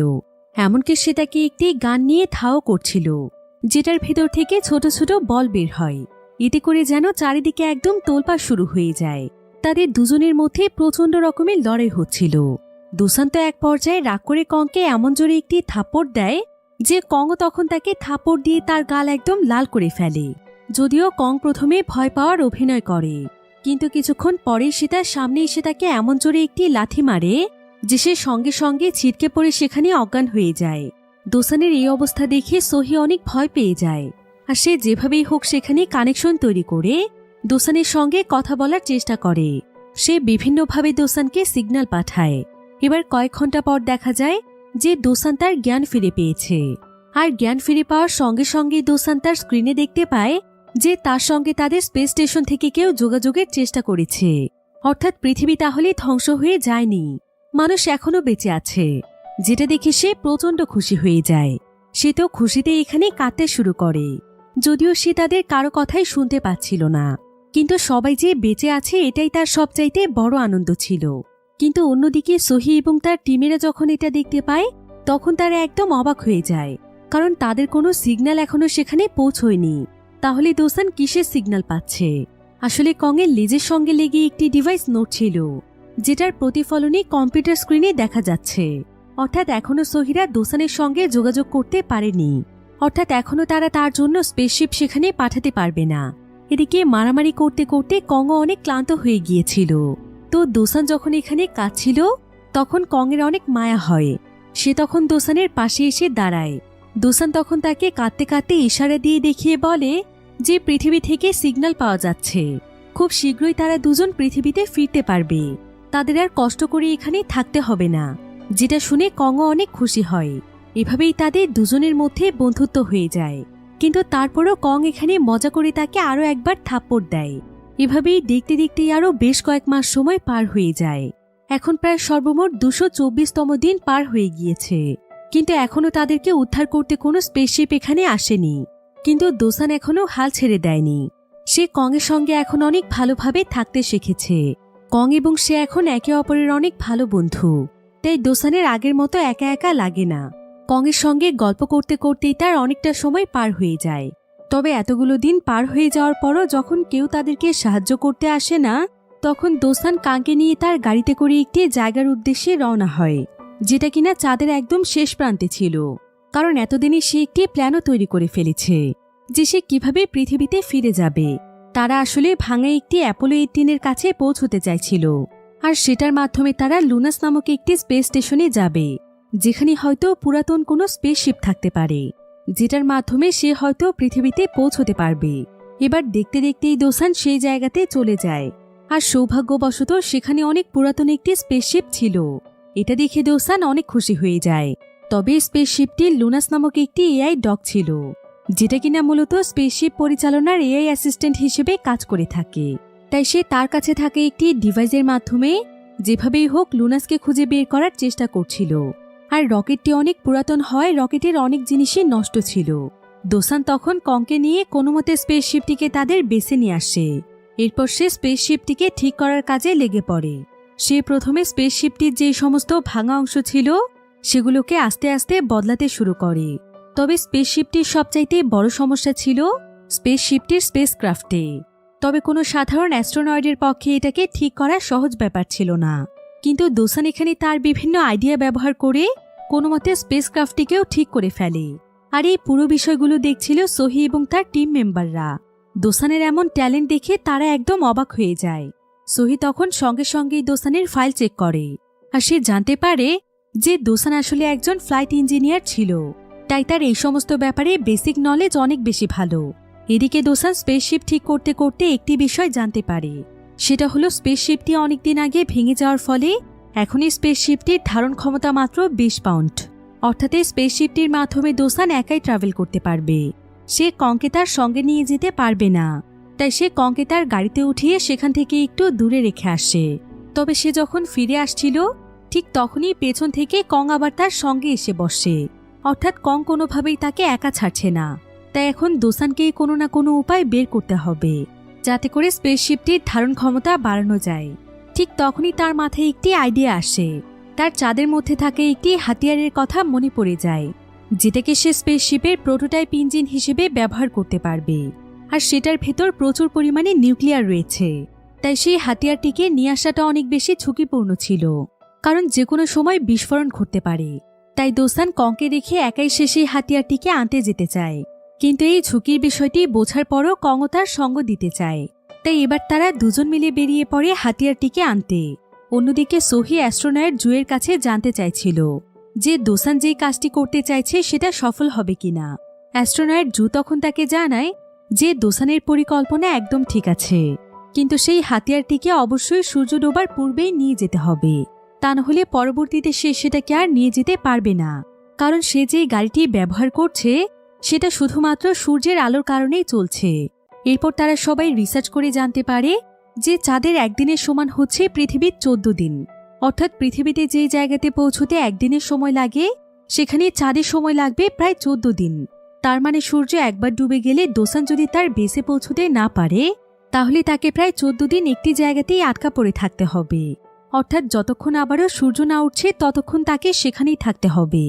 A: এমনকি সে তাকে একটি গান নিয়ে ধাও করছিল, যেটার ভেতর থেকে ছোট ছোট বল বের হয়। এতে করে যেন চারিদিকে একদম তোলপাড় শুরু হয়ে যায়। তাদের দুজনের মধ্যে প্রচণ্ড রকমের লড়াই হচ্ছিল। দোসান তো এক পর্যায়ে রাগ করে কংকে এমন জোরে একটি থাপ্পড় দেয় যে কং তখন তাকে থাপড় দিয়ে তার গাল একদম লাল করে ফেলে। যদিও কং প্রথমে ভয় পাওয়ার অভিনয় করে, কিন্তু কিছুক্ষণ পরে সে তার সামনে এসে তাকে এমন জোরে একটি লাথি মারে যে সে সঙ্গে সঙ্গে ছিটকে পড়ে সেখানে অজ্ঞান হয়ে যায়। দোসানের এই অবস্থা দেখে সোহি অনেক ভয় পেয়ে যায়, আর সে যেভাবেই হোক সেখানে কানেকশন তৈরি করে দোসানের সঙ্গে কথা বলার চেষ্টা করে। সে বিভিন্নভাবে দোসানকে সিগন্যাল পাঠায়। এবার কয়েক ঘন্টা পর দেখা যায় যে দোসান তার জ্ঞান ফিরে পেয়েছে। আর জ্ঞান ফিরে পাওয়ার সঙ্গে সঙ্গে দোসান তার স্ক্রিনে দেখতে পায় যে তার সঙ্গে তাদের স্পেস স্টেশন থেকে কেউ যোগাযোগের চেষ্টা করেছে। অর্থাৎ পৃথিবী তাহলে ধ্বংস হয়ে যায়নি, মানুষ এখনো বেঁচে আছে। যেটা দেখে সে প্রচণ্ড খুশি হয়ে যায়। সে তো খুশিতে এখানে কাঁদতে শুরু করে, যদিও সে তাদের কারো কথাই শুনতে পাচ্ছিল না। কিন্তু সবাই যে বেঁচে আছে এটাই তার সবচাইতে বড় আনন্দ ছিল। কিন্তু অন্যদিকে সোহি এবং তার টিমেরা যখন এটা দেখতে পায় তখন তারা একদম অবাক হয়ে যায়, কারণ তাদের কোনো সিগন্যাল এখনো সেখানে পৌঁছয়নি। তাহলে দোসান কিসের সিগন্যাল পাচ্ছে? আসলে কংয়ের লেজের সঙ্গে লেগে একটি ডিভাইস নড়ছিল, যেটার প্রতিফলনই কম্পিউটার স্ক্রিনে দেখা যাচ্ছে। অর্থাৎ এখনো সোহিরা দোসানের সঙ্গে যোগাযোগ করতে পারেনি, অর্থাৎ এখনো তারা তার জন্য স্পেসশিপ সেখানে পাঠাতে পারবে না। এদিকে মারামারি করতে করতে কংও অনেক ক্লান্ত হয়ে গিয়েছিল। তো দোসান যখন এখানে কাঁদছিল তখন কংয়ের অনেক মায়া হয়। সে তখন দোসানের পাশে এসে দাঁড়ায়। দোসান তখন তাকে কাঁদতে কাঁদতে ইশারা দিয়ে দেখিয়ে বলে যে পৃথিবী থেকে সিগন্যাল পাওয়া যাচ্ছে, খুব শীঘ্রই তারা দুজন পৃথিবীতে ফিরতে পারবে, তাদের আর কষ্ট করে এখানে থাকতে হবে না। যেটা শুনে কংও অনেক খুশি হয়। এভাবেই তাদের দুজনের মধ্যে বন্ধুত্ব হয়ে যায়। কিন্তু তারপরও কং এখানে মজা করে তাকে আরও একবার থাপ্পড় দেয়। এভাবেই দেখতে দেখতেই আরও বেশ কয়েক মাস সময় পার হয়ে যায়। এখন প্রায় সর্বমোট 224তম দিন পার হয়ে গিয়েছে, কিন্তু এখনও তাদেরকে উদ্ধার করতে কোনো স্পেসশিপ এখানে আসেনি। কিন্তু দোসান এখনও হাল ছেড়ে দেয়নি। সে কংয়ের সঙ্গে এখন অনেক ভালোভাবে থাকতে শিখেছে। কং এবং সে এখন একে অপরের অনেক ভালো বন্ধু, তাই দোসানের আগের মতো একা একা লাগে না। কংয়ের সঙ্গে গল্প করতে করতেই তার অনেকটা সময় পার হয়ে যায়। তবে এতগুলো দিন পার হয়ে যাওয়ার পরও যখন কেউ তাদেরকে সাহায্য করতে আসে না, তখন দোসান কাংকে নিয়ে তার গাড়িতে করে একটি জায়গার উদ্দেশ্যে রওনা হয়, যেটা কিনা চাঁদের একদম শেষ প্রান্তে ছিল। কারণ এতদিনে সে একটি প্ল্যানও তৈরি করে ফেলেছে যে সে কিভাবে পৃথিবীতে ফিরে যাবে। তারা আসলে ভাঙা একটি অ্যাপোলো 18-এর কাছে পৌঁছতে চাইছিল, আর সেটার মাধ্যমে তারা লুনাস নামক একটি স্পেস স্টেশনে যাবে, যেখানে হয়তো পুরাতন কোনো স্পেসশিপ থাকতে পারে, যেটার মাধ্যমে সে হয়তো পৃথিবীতে পৌঁছতে পারবে। এবার দেখতে দেখতেই দোসান সেই জায়গাতে চলে যায়, আর সৌভাগ্যবশত সেখানে অনেক পুরাতন একটি স্পেসশিপ ছিল। এটা দেখে দোসান অনেক খুশি হয়ে যায়। তবে স্পেসশিপটি লুনাস নামক একটি এআই ডগ ছিল, যেটা কিনা মূলত স্পেসশিপ পরিচালনার এআই অ্যাসিস্ট্যান্ট হিসেবে কাজ করে থাকে। তাই সে তার কাছে থাকে একটি ডিভাইসের মাধ্যমে যেভাবেই হোক লুনাসকে খুঁজে বের করার চেষ্টা করছিল। আর রকেটটি অনেক পুরাতন হয়, রকেটের অনেক জিনিসই নষ্ট ছিল। দোসান তখন কংকে নিয়ে কোনোমতে স্পেসশিপটিকে তাদের বেছে নিয়ে আসে। এরপর সে স্পেসশিপটিকে ঠিক করার কাজে লেগে পড়ে। সে প্রথমে স্পেসশিপটির যে সমস্ত ভাঙা অংশ ছিল সেগুলোকে আস্তে আস্তে বদলাতে শুরু করে। তবে স্পেসশিপটির সবচাইতে বড় সমস্যা ছিল স্পেসশিপটির স্পেসক্রাফটে। তবে কোনো সাধারণ অ্যাস্ট্রোনয়েডের পক্ষে এটাকে ঠিক করা সহজ ব্যাপার ছিল না। কিন্তু দোসান এখানে তার বিভিন্ন আইডিয়া ব্যবহার করে কোনোমতে স্পেসক্রাফটটিকেও ঠিক করে ফেলে। আর এই পুরো বিষয়গুলো দেখছিল সোহি এবং তার টিম মেম্বাররা। দোসানের এমন ট্যালেন্ট দেখে তারা একদম অবাক হয়ে যায়। সোহি তখন সঙ্গে সঙ্গেই দোসানের ফাইল চেক করে, আর সে জানতে পারে যে দোসান আসলে একজন ফ্লাইট ইঞ্জিনিয়ার ছিল, তাই তার এই সমস্ত ব্যাপারে বেসিক নলেজ অনেক বেশি ভালো। এদিকে দোসান স্পেসশিপ ঠিক করতে করতে একটি বিষয় জানতে পারে, সেটা হলো স্পেসশিপটি অনেকদিন আগে ভেঙে যাওয়ার ফলে এখন এই স্পেসশিপটির ধারণ ক্ষমতা মাত্র 20 পাউন্ড। অর্থাৎ এই স্পেসশিপটির মাধ্যমে দোসান একাই ট্রাভেল করতে পারবে। সে কংকে তার সঙ্গে নিয়ে যেতে পারবে না, তাই সে কংকে তার গাড়িতে উঠিয়ে সেখান থেকে একটু দূরে রেখে আসে। তবে সে যখন ফিরে আসছিল ঠিক তখনই পেছন থেকে কং আবার তার সঙ্গে এসে বসে। অর্থাৎ কং কোনোভাবেই তাকে একা ছাড়ছে না। তাই এখন দোসানকে কোনো না কোনো উপায় বের করতে হবে, যাতে করে স্পেসশিপটির ধারণ ক্ষমতা বাড়ানো যায়। ঠিক তখনই তার মাথায় একটি আইডিয়া আসে। তার চাঁদের মধ্যে থাকে একটি হাতিয়ারের কথা মনে পড়ে যায়, যেটাকে সে স্পেসশিপের প্রোটোটাইপ ইঞ্জিন হিসেবে ব্যবহার করতে পারবে। আর সেটার ভেতর প্রচুর পরিমাণে নিউক্লিয়ার রয়েছে। তাই সেই হাতিয়ারটিকে নিয়ে আসাটা অনেক বেশি ঝুঁকিপূর্ণ ছিল, কারণ যে কোনো সময় বিস্ফোরণ ঘটতে পারে। তাই দোসান কংকে রেখে একাই শেষে হাতিয়ারটিকে আনতে যেতে চায়। কিন্তু এই ঝুঁকির বিষয়টি বোঝার পরও কংও তার সঙ্গ দিতে চায়। তাই এবার তারা দুজন মিলে বেরিয়ে পড়ে হাতিয়ারটিকে আনতে। অন্যদিকে সোহি অ্যাস্ট্রোনয়েট জুয়ের কাছে জানতে চাইছিল যে দোসান যেই কাজটি করতে চাইছে সেটা সফল হবে কিনা। অ্যাস্ট্রোনয়েট জু তখন তাকে জানায় যে দোসানের পরিকল্পনা একদম ঠিক আছে, কিন্তু সেই হাতিয়ারটিকে অবশ্যই সূর্য ডোবার পূর্বেই নিয়ে যেতে হবে, তা নাহলে পরবর্তীতে সে সেটাকে আর নিয়ে যেতে পারবে না। কারণ সে যে গাড়িটি ব্যবহার করছে সেটা শুধুমাত্র সূর্যের আলোর কারণেই চলছে। এরপর তারা সবাই রিসার্চ করে জানতে পারে যে চাঁদের একদিনের সমান হচ্ছে পৃথিবীর 14 দিন। অর্থাৎ পৃথিবীতে যেই জায়গাতে পৌঁছতে একদিনের সময় লাগে সেখানে চাঁদের সময় লাগবে প্রায় 14 দিন। তার মানে সূর্য একবার ডুবে গেলে দোসান যদি তার বেসে পৌঁছতে না পারে তাহলে তাকে প্রায় 14 দিন একটি জায়গাতেই আটকা পড়ে থাকতে হবে। অর্থাৎ যতক্ষণ আবারও সূর্য না উঠছে ততক্ষণ তাকে সেখানেই থাকতে হবে।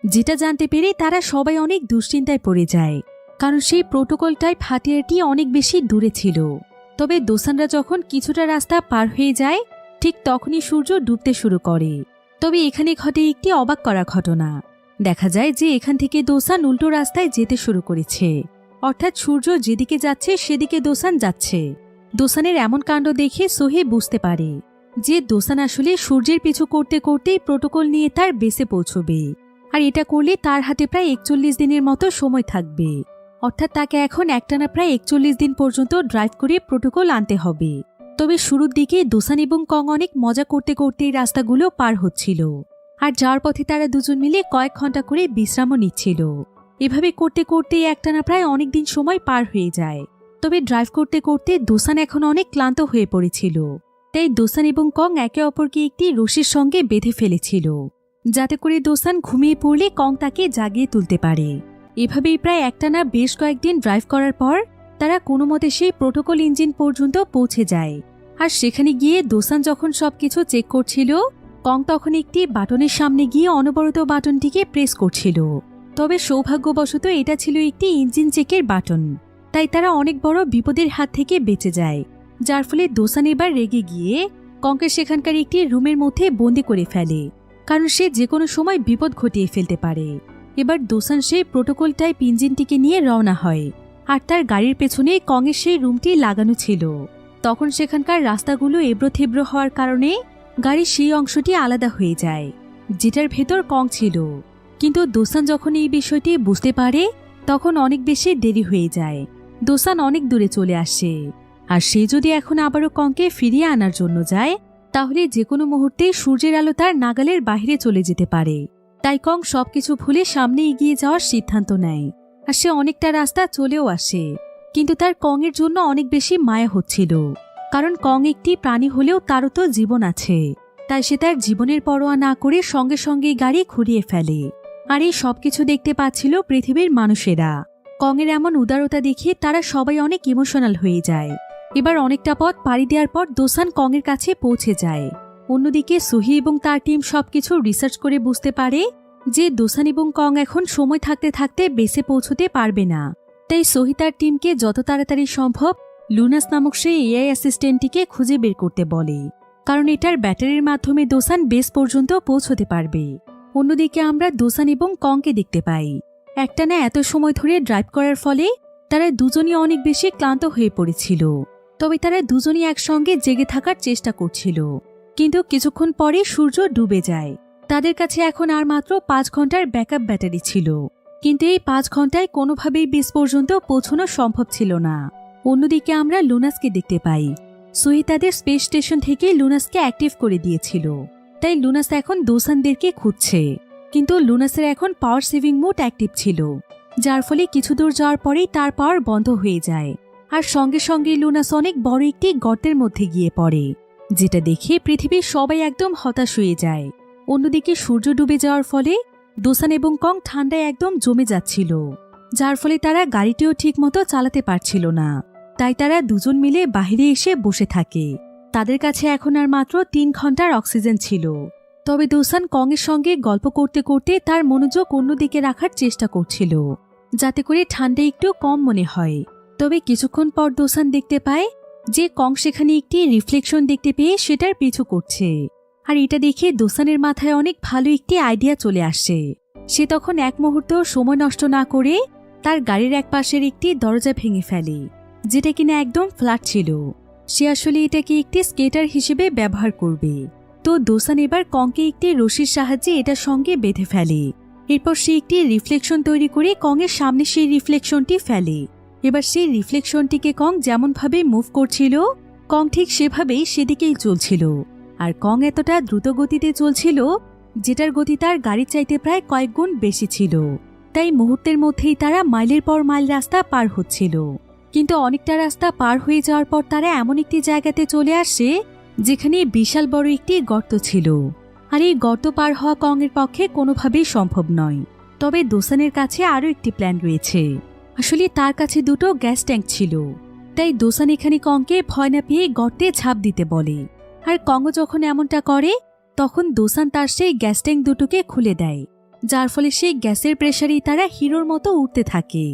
A: যেটা জানতে পেরে তারা সবাই অনেক দুশ্চিন্তায় পড়ে যায়, কারণ সেই প্রোটোকল টাইপ হাতিয়ারটি অনেক বেশি দূরে ছিল। তবে দোসানরা যখন কিছুটা রাস্তা পার হয়ে যায় ঠিক তখনই সূর্য ডুবতে শুরু করে। তবে এখানে ঘটে একটি অবাক করা ঘটনা। দেখা যায় যে এখান থেকে দোসান উল্টো রাস্তায় যেতে শুরু করেছে। অর্থাৎ সূর্য যেদিকে যাচ্ছে সেদিকে দোসান যাচ্ছে। দোসানের এমন কাণ্ড দেখে সোহি বুঝতে পারে যে দোসান আসলে সূর্যের পিছু করতে করতেই প্রোটোকল নিয়ে তার বেসে পৌঁছবে। আর এটা করলে তার হাতে প্রায় 41 দিনের মতো সময় থাকবে। অর্থাৎ তাকে এখন একটানা প্রায় 41 দিন পর্যন্ত ড্রাইভ করে প্রোটোকল আনতে হবে। তবে শুরুর দিকে দোসান এবং কং অনেক মজা করতে করতে এই রাস্তাগুলো পার হচ্ছিল, আর যাওয়ার পথে তারা দুজন মিলে কয়েক ঘন্টা করে বিশ্রামও নিচ্ছিল। এভাবে করতে করতে একটানা প্রায় অনেক দিন সময় পার হয়ে যায়। তবে ড্রাইভ করতে করতে দোসান এখন অনেক ক্লান্ত হয়ে পড়েছিল। তাই দোসান এবং কং একে অপরকে একটি রশির সঙ্গে বেঁধে ফেলেছিল, যাতে করে দোসান ঘুমিয়ে পড়লে কং তাকে জাগিয়ে তুলতে পারে। এভাবেই প্রায় একটানা বেশ কয়েকদিন ড্রাইভ করার পর তারা কোনো মতে সেই প্রোটোকল ইঞ্জিন পর্যন্ত পৌঁছে যায়। আর সেখানে গিয়ে দোসান যখন সবকিছু চেক করছিল কং তখন একটি বাটনের সামনে গিয়ে অনবরত বাটনটিকে প্রেস করছিল। তবে সৌভাগ্যবশত এটা ছিল একটি ইঞ্জিন চেকের বাটন, তাই তারা অনেক বড় বিপদের হাত থেকে বেঁচে যায়। যার ফলে দোসান এবার রেগে গিয়ে কংকে সেখানকার একটি রুমের মধ্যে বন্দি করে ফেলে, কারণ সে যে কোনো সময় বিপদ ঘটিয়ে ফেলতে পারে। এবার দোসান সেই প্রোটোকল টাইপ ইঞ্জিনটিকে নিয়ে রওনা হয়, আর তার গাড়ির পেছনে কংয়ের সেই রুমটি লাগানো ছিল। তখন সেখানকার রাস্তাগুলো এবড়ো থেবড়ো হওয়ার কারণে গাড়ির সেই অংশটি আলাদা হয়ে যায় যেটার ভেতর কং ছিল। কিন্তু দোসান যখন এই বিষয়টি বুঝতে পারে তখন অনেক বেশি দেরি হয়ে যায়। দোসান অনেক দূরে চলে আসে, আর সে যদি এখন আবারও কংকে ফিরিয়ে আনার জন্য যায় তাহলে যে কোনো মুহূর্তে সূর্যের আলো তার নাগালের বাইরে চলে যেতে পারে। তাই কং সবকিছু ভুলে সামনে এগিয়ে যাওয়ার সিদ্ধান্ত নেয়, আর সে অনেকটা রাস্তা চলেও আসে। কিন্তু তার কংয়ের জন্য অনেক বেশি মায়া হচ্ছিল, কারণ কং একটি প্রাণী হলেও তারও তো জীবন আছে। তাই সে তার জীবনের পরোয়া না করে সঙ্গে সঙ্গে গাড়ি ঘুরিয়ে ফেলে। আর এই সবকিছু দেখতে পাচ্ছিল পৃথিবীর মানুষেরা। কংয়ের এমন উদারতা দেখে তারা সবাই অনেক ইমোশনাল হয়ে যায়। এবার অনেকটা পথ পাড়ি দেওয়ার পর দোসান কংয়ের কাছে পৌঁছে যায়। অন্যদিকে সোহি এবং তার টিম সবকিছু রিসার্চ করে বুঝতে পারে যে দোসান এবং কং এখন সময় থাকতে থাকতে বেসে পৌঁছতে পারবে না। তাই সোহি তার টিমকে যত তাড়াতাড়ি সম্ভব লুনাস নামক সেই এআই অ্যাসিস্ট্যান্টটিকে খুঁজে বের করতে বলে, কারণ এটার ব্যাটারির মাধ্যমে দোসান বেস পর্যন্ত পৌঁছতে পারবে। অন্যদিকে আমরা দোসান এবং কংকে দেখতে পাই একটানা এত সময় ধরে ড্রাইভ করার ফলে তারা দুজনই অনেক বেশি ক্লান্ত হয়ে পড়েছিল। তবে তারা দুজনই একসঙ্গে জেগে থাকার চেষ্টা করছিল। কিন্তু কিছুক্ষণ পরে সূর্য ডুবে যায়। তাদের কাছে এখন আর মাত্র 5 ঘন্টার ব্যাকআপ ব্যাটারি ছিল, কিন্তু এই 5 ঘন্টায় কোনোভাবেই বেস পর্যন্ত পৌঁছানো সম্ভব ছিল না। অন্যদিকে আমরা লুনাসকে দেখতে পাই সোহি তাদের স্পেস স্টেশন থেকে লুনাসকে অ্যাক্টিভ করে দিয়েছিল। তাই লুনাস এখন দোসানদেরকে খুঁজছে, কিন্তু লুনাসের এখন পাওয়ার সেভিং মোড অ্যাক্টিভ ছিল, যার ফলে কিছু দূর যাওয়ার পরেই তার পাওয়ার বন্ধ হয়ে যায়। আর সঙ্গে সঙ্গে লুনাস অনেক বড় একটি গর্তের মধ্যে গিয়ে পড়ে, যেটা দেখে পৃথিবীর সবাই একদম হতাশ হয়ে যায়। অন্যদিকে সূর্য ডুবে যাওয়ার ফলে দোসান এবং কং ঠান্ডায় একদম জমে যাচ্ছিল, যার ফলে তারা গাড়িটিও ঠিকমতো চালাতে পারছিল না। তাই তারা দুজন মিলে বাইরে এসে বসে থাকে। তাদের কাছে এখন আর মাত্র 3 ঘন্টার অক্সিজেন ছিল। তবে দোসান কংয়ের সঙ্গে গল্প করতে করতে তার মনোযোগ অন্যদিকে রাখার চেষ্টা করছিল, যাতে করে ঠান্ডা একটু কম মনে হয়। তবে কিছুক্ষণ পর দোসান দেখতে পায় যে কং সেখানে একটি রিফ্লেকশন দেখতে পেয়ে সেটার পিছু করছে। আর এটা দেখে দোসানের মাথায় অনেক ভালো একটি আইডিয়া চলে আসে। সে তখন এক মুহূর্ত সময় নষ্ট না করে তার গাড়ির এক পাশের একটি দরজা ভেঙে ফেলে, যেটা কিনা একদম ফ্ল্যাট ছিল। সে আসলে এটাকে একটি স্কেটার হিসেবে ব্যবহার করবে। তো দোসান এবার কংকে একটি রশির সাহায্যে এটার সঙ্গে বেঁধে ফেলে। এরপর সে একটি রিফ্লেকশন তৈরি করে কংয়ের সামনে সেই রিফ্লেকশনটি ফেলে। এবার সেই রিফ্লেকশনটিকে কং যেমনভাবে মুভ করছিল, কং ঠিক সেভাবেই সেদিকেই চলছিল। আর কং এতটা দ্রুত গতিতে চলছিল যেটার গতি তার গাড়ির চাইতে প্রায় কয়েক গুণ বেশি ছিল। তাই মুহূর্তের মধ্যেই তারা মাইলের পর মাইল রাস্তা পার হচ্ছিল। কিন্তু অনেকটা রাস্তা পার হয়ে যাওয়ার পর তারা এমন একটি জায়গাতে চলে আসে যেখানে বিশাল বড় একটি গর্ত ছিল। আর এই গর্ত পার হওয়া কংয়ের পক্ষে কোনোভাবেই সম্ভব নয়। তবে দোসানের কাছে আরও একটি প্ল্যান রয়েছে। আসলে তার কাছে দুটো গ্যাস ট্যাঙ্ক ছিল। তাই দোসান এখানে কংকে ভয় না পেয়ে গর্তে ঝাঁপ দিতে বলে। আর কংও যখন এমনটা করে তখন দোসান তার সেই গ্যাস ট্যাঙ্ক দুটোকে খুলে দেয়, যার ফলে সেই গ্যাসের প্রেসারেই তারা হিরোর মতো উঠতে থাকে।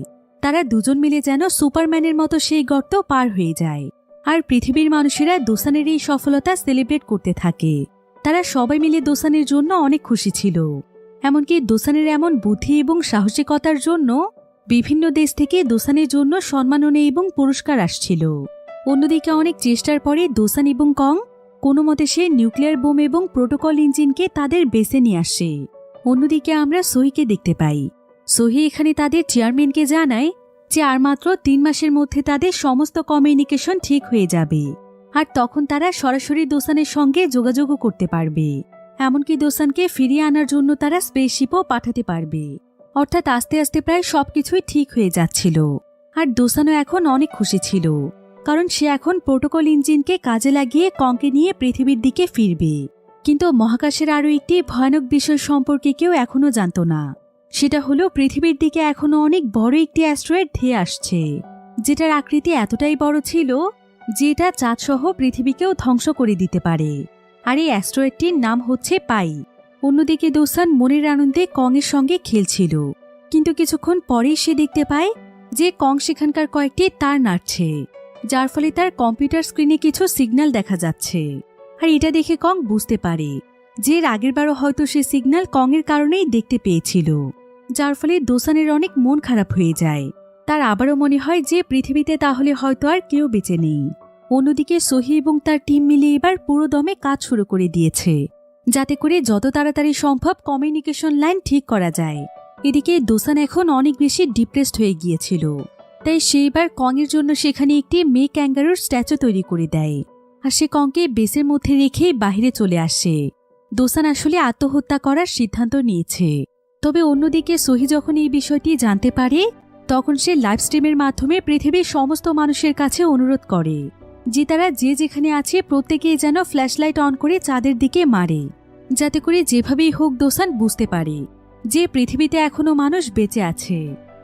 A: তারা দুজন মিলে যেন সুপারম্যানের মতো সেই গর্ত পার হয়ে যায়। আর পৃথিবীর মানুষেরা দোসানের এই সফলতা সেলিব্রেট করতে থাকে। তারা সবাই মিলে দোসানের জন্য অনেক খুশি ছিল। এমনকি দোসানের এমন বুদ্ধি এবং সাহসিকতার জন্য বিভিন্ন দেশ থেকে দোসানের জন্য সম্মাননা এবং পুরস্কার আসছিল। অন্যদিকে অনেক চেষ্টার পরে দোসান এবং কং কোনো মতে সে নিউক্লিয়ার বোম এবং প্রোটোকল ইঞ্জিনকে তাদের বেসে নিয়ে আসে। অন্যদিকে আমরা সহিকে দেখতে পাই। সহি এখানে তাদের চেয়ারম্যানকে জানায় যে আর মাত্র 3 মাসের মধ্যে তাদের সমস্ত কমিউনিকেশন ঠিক হয়ে যাবে। আর তখন তারা সরাসরি দোসানের সঙ্গে যোগাযোগও করতে পারবে। এমনকি দোসানকে ফিরিয়ে আনার জন্য তারা স্পেসশিপও পাঠাতে পারবে। অর্থাৎ আস্তে আস্তে প্রায় সবকিছুই ঠিক হয়ে যাচ্ছিল। আর দোসানও এখন অনেক খুশি ছিল, কারণ সে এখন প্রোটোকল ইঞ্জিনকে কাজে লাগিয়ে কংকে নিয়ে পৃথিবীর দিকে ফিরবে। কিন্তু মহাকাশের আরও একটি ভয়ানক বিষয় সম্পর্কে কেউ এখনো জানত না। সেটা হলো পৃথিবীর দিকে এখনো অনেক বড় একটি অ্যাস্ট্রয়েড ধেয়ে আসছে, যেটার আকৃতি এতটাই বড় ছিল যে এটা চাঁদসহ পৃথিবীকেও ধ্বংস করে দিতে পারে। আর এই অ্যাস্ট্রয়েডটির নাম হচ্ছে পাই। অন্যদিকে দোসান মনের আনন্দে কংয়ের সঙ্গে খেলছিল, কিন্তু কিছুক্ষণ পরেই সে দেখতে পায় যে কং সেখানকার কয়েকটি তার নাড়ছে, যার ফলে তার কম্পিউটার স্ক্রিনে কিছু সিগন্যাল দেখা যাচ্ছে। আর এটা দেখে কং বুঝতে পারে যে আগেরবারও হয়তো সে সিগন্যাল কংয়ের কারণেই দেখতে পেয়েছিল, যার ফলে দোসানের অনেক মন খারাপ হয়ে যায়। তার আবারও মনে হয় যে পৃথিবীতে তাহলে হয়তো আর কেউ বেঁচে নেই। অন্যদিকে সহি এবং তার টিম মিলে এবার পুরো দমে কাজ শুরু করে দিয়েছে, যাতে করে যত তাড়াতাড়ি সম্ভব কমিউনিকেশন লাইন ঠিক করা যায়। এদিকে দোসান এখন অনেক বেশি ডিপ্রেসড হয়ে গিয়েছিল। তাই সে এবার কংয়ের জন্য সেখানে একটি মেয়ে ক্যাঙ্গারুর স্ট্যাচু তৈরি করে দেয়। আর সে কংকে বেসের মধ্যে রেখে বাইরে চলে আসে। দোসান আসলে আত্মহত্যা করার সিদ্ধান্ত নিয়েছে। তবে অন্যদিকে সহি যখন এই বিষয়টি জানতে পারে তখন সে লাইভ স্ট্রিমের মাধ্যমে পৃথিবীর সমস্ত মানুষের কাছে অনুরোধ করে যে তারা যে যেখানে আছে প্রত্যেকেই যেন ফ্ল্যাশলাইট অন করে চাঁদের দিকে মারে, যাতে করে যেভাবেই হোক দোসান বুঝতে পারে যে পৃথিবীতে এখনো মানুষ বেঁচে আছে।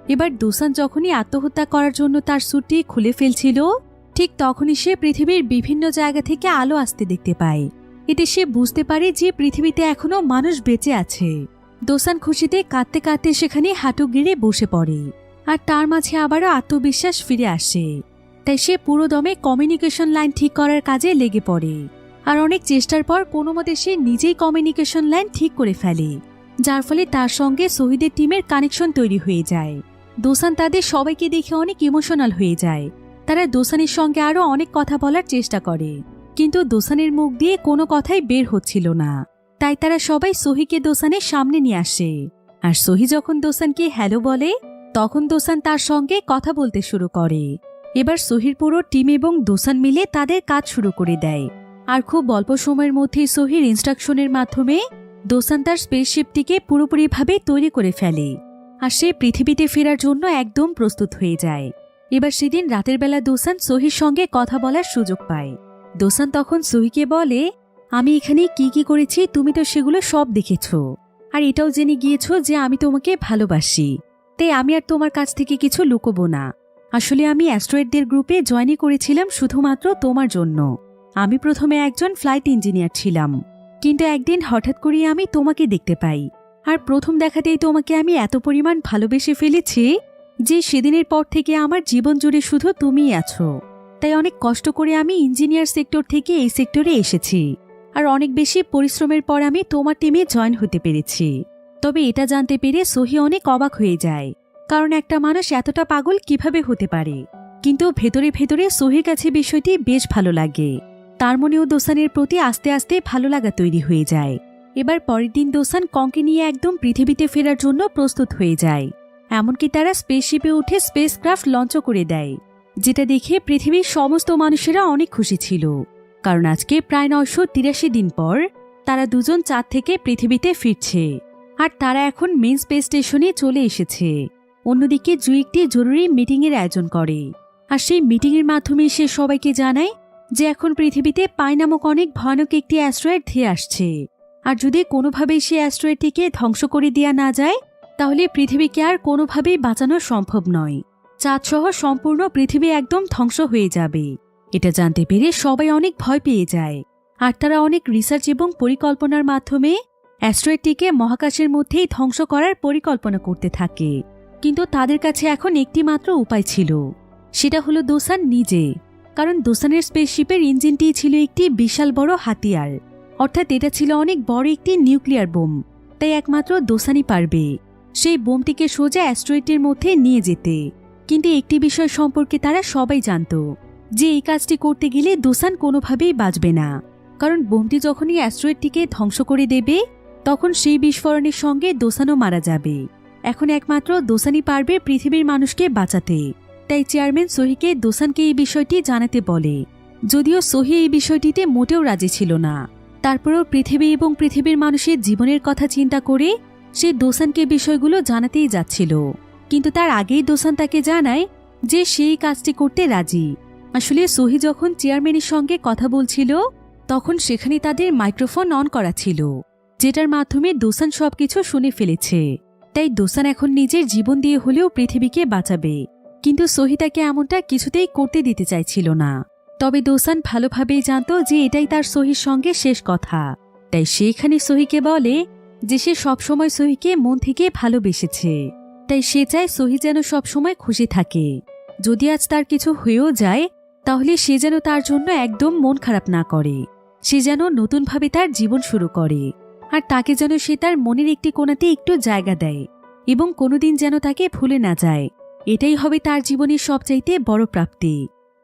A: এবার দোসান যখনই আত্মহত্যা করার জন্য তার স্যুটটি খুলে ফেলছিল, ঠিক তখনই সে পৃথিবীর বিভিন্ন জায়গা থেকে আলো আসতে দেখতে পায়। এতে সে বুঝতে পারে যে পৃথিবীতে এখনো মানুষ বেঁচে আছে। দোসান খুশিতে কাঁদতে কাঁদতে সেখানে হাঁটু গেড়ে বসে পড়ে। আর তার মাঝে আবারও আত্মবিশ্বাস ফিরে আসে। তাই সে পুরো দমে কমিউনিকেশন লাইন ঠিক করার কাজে লেগে পড়ে। আর অনেক চেষ্টার পর কোনো মতে সে নিজেই কমিউনিকেশন লাইন ঠিক করে ফেলে, যার ফলে তার সঙ্গে শহীদের টিমের কানেকশন তৈরি হয়ে যায়। দোসান তাদের সবাইকে দেখে অনেক ইমোশনাল হয়ে যায়। তারা দোসানের সঙ্গে আরও অনেক কথা বলার চেষ্টা করে, কিন্তু দোসানের মুখ দিয়ে কোনো কথাই বের হচ্ছিল না। তাই তারা সবাই সহিকে দোসানের সামনে নিয়ে আসে। আর সহি যখন দোসানকে হ্যালো বলে তখন দোসান তার সঙ্গে কথা বলতে শুরু করে। এবার সহির পুরো টিম এবং দোসান মিলে তাদের কাজ শুরু করে দেয়। আর খুব অল্প সময়ের মধ্যেই সহির ইনস্ট্রাকশনের মাধ্যমে দোসান তার স্পেসশিপটিকে পুরোপুরিভাবে তৈরি করে ফেলে। আর সে পৃথিবীতে ফেরার জন্য একদম প্রস্তুত হয়ে যায়। এবার সেদিন রাতের বেলা দোসান সহির সঙ্গে কথা বলার সুযোগ পায়। দোসান তখন সহিকে বলে, আমি এখানে কি কি করেছি তুমি তো সেগুলো সব দেখেছ, আর এটাও জেনে গিয়েছ যে আমি তোমাকে ভালোবাসি। তাই আমি আর তোমার কাছ থেকে কিছু লুকোবো না। আসলে আমি অ্যাস্ট্রয়েডদের গ্রুপে জয়েন করেছিলাম শুধুমাত্র তোমার জন্য। আমি প্রথমে একজন ফ্লাইট ইঞ্জিনিয়ার ছিলাম, কিন্তু একদিন হঠাৎ করে আমি তোমাকে দেখতে পাই। আর প্রথম দেখাতেই তোমাকে আমি এত পরিমাণ ভালোবেসে ফেলেছি যে সেদিনের পর থেকে আমার জীবন জুড়ে শুধু তুমিই আছো। তাই অনেক কষ্ট করে আমি ইঞ্জিনিয়ার সেক্টর থেকে এই সেক্টরে এসেছি। আর অনেক বেশি পরিশ্রমের পর আমি তোমার টিমে জয়েন হতে পেরেছি। তবে এটা জানতে পেরে সোহি অনেক অবাক হয়ে যায়, কারণ একটা মানুষ এতটা পাগল কিভাবে হতে পারে। কিন্তু ভেতরে ভেতরে সোহির কাছে বিষয়টি বেশ ভালো লাগে। তার মনেও দোসানের প্রতি আস্তে আস্তে ভালো লাগা তৈরি হয়ে যায়। এবার পরের দিন দোসান কংকে নিয়ে একদম পৃথিবীতে ফেরার জন্য প্রস্তুত হয়ে যায়। এমনকি তারা স্পেসশিপে উঠে স্পেসক্রাফট লঞ্চও করে দেয়, যেটা দেখে পৃথিবীর সমস্ত মানুষেরা অনেক খুশি ছিল। কারণ আজকে প্রায় 983 দিন পর তারা দুজন চাঁদ থেকে পৃথিবীতে ফিরছে, আর তারা এখন মেইন স্পেস স্টেশনে চলে এসেছে। অন্যদিকে জু একটি জরুরি মিটিংয়ের আয়োজন করে, আর সেই মিটিংয়ের মাধ্যমে সে সবাইকে জানায় যে এখন পৃথিবীতে পাই নামক অনেক ভয়ানক একটি অ্যাস্ট্রয়েড ধেয়ে আসছে, আর যদি কোনোভাবেই সেই অ্যাস্ট্রয়েডটিকে ধ্বংস করে দেওয়া না যায় তাহলে পৃথিবীকে আর কোনোভাবেই বাঁচানো সম্ভব নয়। চাঁদসহ সম্পূর্ণ পৃথিবী একদম ধ্বংস হয়ে যাবে। এটা জানতে পেরে সবাই অনেক ভয় পেয়ে যায়, আর তারা অনেক রিসার্চ এবং পরিকল্পনার মাধ্যমে অ্যাস্ট্রয়েডটিকে মহাকাশের মধ্যেই ধ্বংস করার পরিকল্পনা করতে থাকে। কিন্তু তাদের কাছে এখন একটি মাত্র উপায় ছিল, সেটা হলো দোসান নিজে। কারণ দোসানের স্পেসশিপের ইঞ্জিনটি ছিল একটি বিশাল বড় হাতিয়ার, অর্থাৎ এটা ছিল অনেক বড় একটি নিউক্লিয়ার বোম। তাই একমাত্র দোসানই পারবে সেই বোমটিকে সোজা অ্যাস্ট্রয়েডটির মধ্যে নিয়ে যেতে। কিন্তু একটি বিষয় সম্পর্কে তারা সবাই জানত, যে এই কাজটি করতে গেলে দোসান কোনোভাবেই বাঁচবে না। কারণ বোমটি যখনই অ্যাস্ট্রয়েডটিকে ধ্বংস করে দেবে তখন সেই বিস্ফোরণের সঙ্গে দোসানও মারা যাবে। এখন একমাত্র দোসানই পারবে পৃথিবীর মানুষকে বাঁচাতে। তাই চেয়ারম্যান সোহিকে দোসানকে এই বিষয়টি জানাতে বলে। যদিও সোহি এই বিষয়টিতে মোটেও রাজি ছিল না, তারপরেও পৃথিবী এবং পৃথিবীর মানুষের জীবনের কথা চিন্তা করে সে দোসানকে বিষয়গুলো জানাতেই যাচ্ছিল। কিন্তু তার আগেই দোসান তাকে জানায় যে সেই কাজটি করতে রাজি। আসলে সোহি যখন চেয়ারম্যানের সঙ্গে কথা বলছিল তখন সেখানে তাদের মাইক্রোফোন অন করা ছিল, যেটার মাধ্যমে দোসান সবকিছু শুনে ফেলেছে। তাই দোসান এখন নিজের জীবন দিয়ে হলেও পৃথিবীকে বাঁচাবে। কিন্তু সোহি তাকে এমনটা কিছুতেই করতে দিতে চাইছিল না। তবে দোসান ভালোভাবেই জানত যে এটাই তার সোহির সঙ্গে শেষ কথা। তাই সেখানে সোহিকে বলে যে সে সবসময় সোহিকে মন থেকে ভালোবেসেছে। তাই সে চায় সোহি যেন সবসময় খুশি থাকে। যদি আজ তার কিছু হয়েও যায় তাহলে সে যেন তার জন্য একদম মন খারাপ না করে। সে যেন নতুনভাবে তার জীবন শুরু করে, আর তাকে যেন সে তার মনের একটি কোণাতে একটু জায়গা দেয় এবং কোনোদিন যেন তাকে ভুলে না যায়। এটাই হবে তার জীবনের সবচাইতে বড় প্রাপ্তি।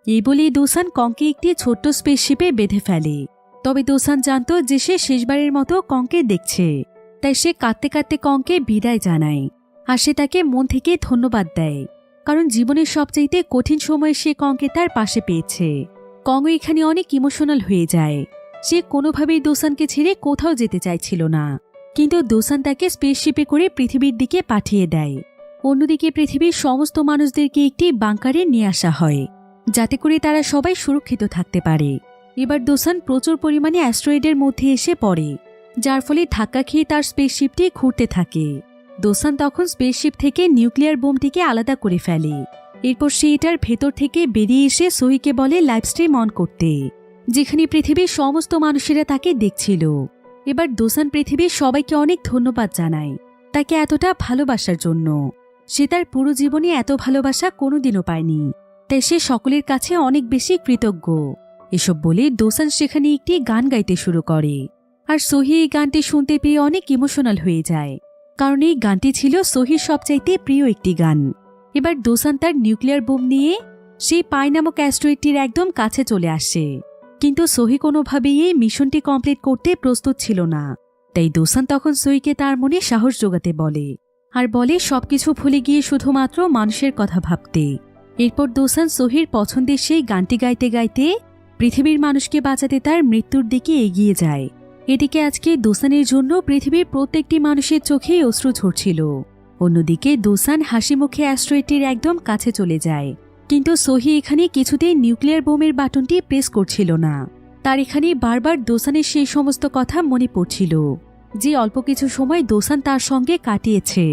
A: এই বলেই দোসান কংকে একটি ছোট্ট স্পেসশিপে বেঁধে ফেলে। তবে দোসান জানত যে সে শেষবারের মতো কংকে দেখছে, তাই সে কাঁদতে কাঁদতে কংকে বিদায় জানায়। আর সে তাকে মন থেকে ধন্যবাদ দেয়, কারণ জীবনের সবচাইতে কঠিন সময়ে সে কংকে তার পাশে পেয়েছে। কংও এখানে অনেক ইমোশনাল হয়ে যায়। সে কোনোভাবেই দোসানকে ছেড়ে কোথাও যেতে চাইছিল না, কিন্তু দোসান তাকে স্পেসশিপে করে পৃথিবীর দিকে পাঠিয়ে দেয়। অন্যদিকে পৃথিবীর সমস্ত মানুষদেরকে একটি বাংকারে নিয়ে আসা হয়, যাতে করে তারা সবাই সুরক্ষিত থাকতে পারে। এবার দোসান প্রচুর পরিমাণে অ্যাস্ট্রয়েডের মধ্যে এসে পড়ে, যার ফলে ধাক্কা খেয়ে তার স্পেসশিপটি ঘুরতে থাকে। দোসান তখন স্পেসশিপ থেকে নিউক্লিয়ার বোমটিকে আলাদা করে ফেলে। এরপর সে এটার ভেতর থেকে বেরিয়ে এসে সোহিকে বলে লাইভ স্ট্রিম অন করতে, যেখানে পৃথিবীর সমস্ত মানুষেরা তাকে দেখছিল। এবার দোসান পৃথিবীর সবাইকে অনেক ধন্যবাদ জানায় তাকে এতটা ভালোবাসার জন্য। সে তার পুরো জীবনে এত ভালোবাসা কোনোদিনও পায়নি, তাই সে সকলের কাছে অনেক বেশি কৃতজ্ঞ। এসব বলে দোসান সেখানে একটি গান গাইতে শুরু করে, আর সোহি এই গানটি শুনতে পেয়ে অনেক ইমোশনাল হয়ে যায়, কারণ এই গানটি ছিল সোহির সবচাইতে প্রিয় একটি গান। এবার দোসান তার নিউক্লিয়ার বোম নিয়ে সেই পাই নামক অ্যাস্ট্রয়েডটির একদম কাছে চলে আসে। কিন্তু সোহি কোনোভাবেই এই মিশনটি কমপ্লিট করতে প্রস্তুত ছিল না। তাই দোসান তখন সোহিকে তার মনে সাহস জোগাতে বলে, আর বলে সবকিছু ভুলে গিয়ে শুধুমাত্র মানুষের কথা ভাবতে। এরপর দোসান সোহির পছন্দের সেই গানটি গাইতে গাইতে পৃথিবীর মানুষকে বাঁচাতে তার মৃত্যুর দিকে এগিয়ে যায়। এদিকে আজকে দোসানের জন্য পৃথিবীর প্রত্যেকটি মানুষের চোখেই অশ্রু ঝরছিল। অন্যদিকে দোসান হাসি মুখে অ্যাস্ট্রয়েডটির একদম কাছে চলে যায়। কিন্তু সোহি এখানে কিছুতেই নিউক্লিয়ার বোমের বাটনটি প্রেস করছিল না। তার এখানে বারবার দোসানের সেই সমস্ত কথা মনে পড়ছিল, যে অল্প কিছু সময় দোসান তার সঙ্গে কাটিয়েছে।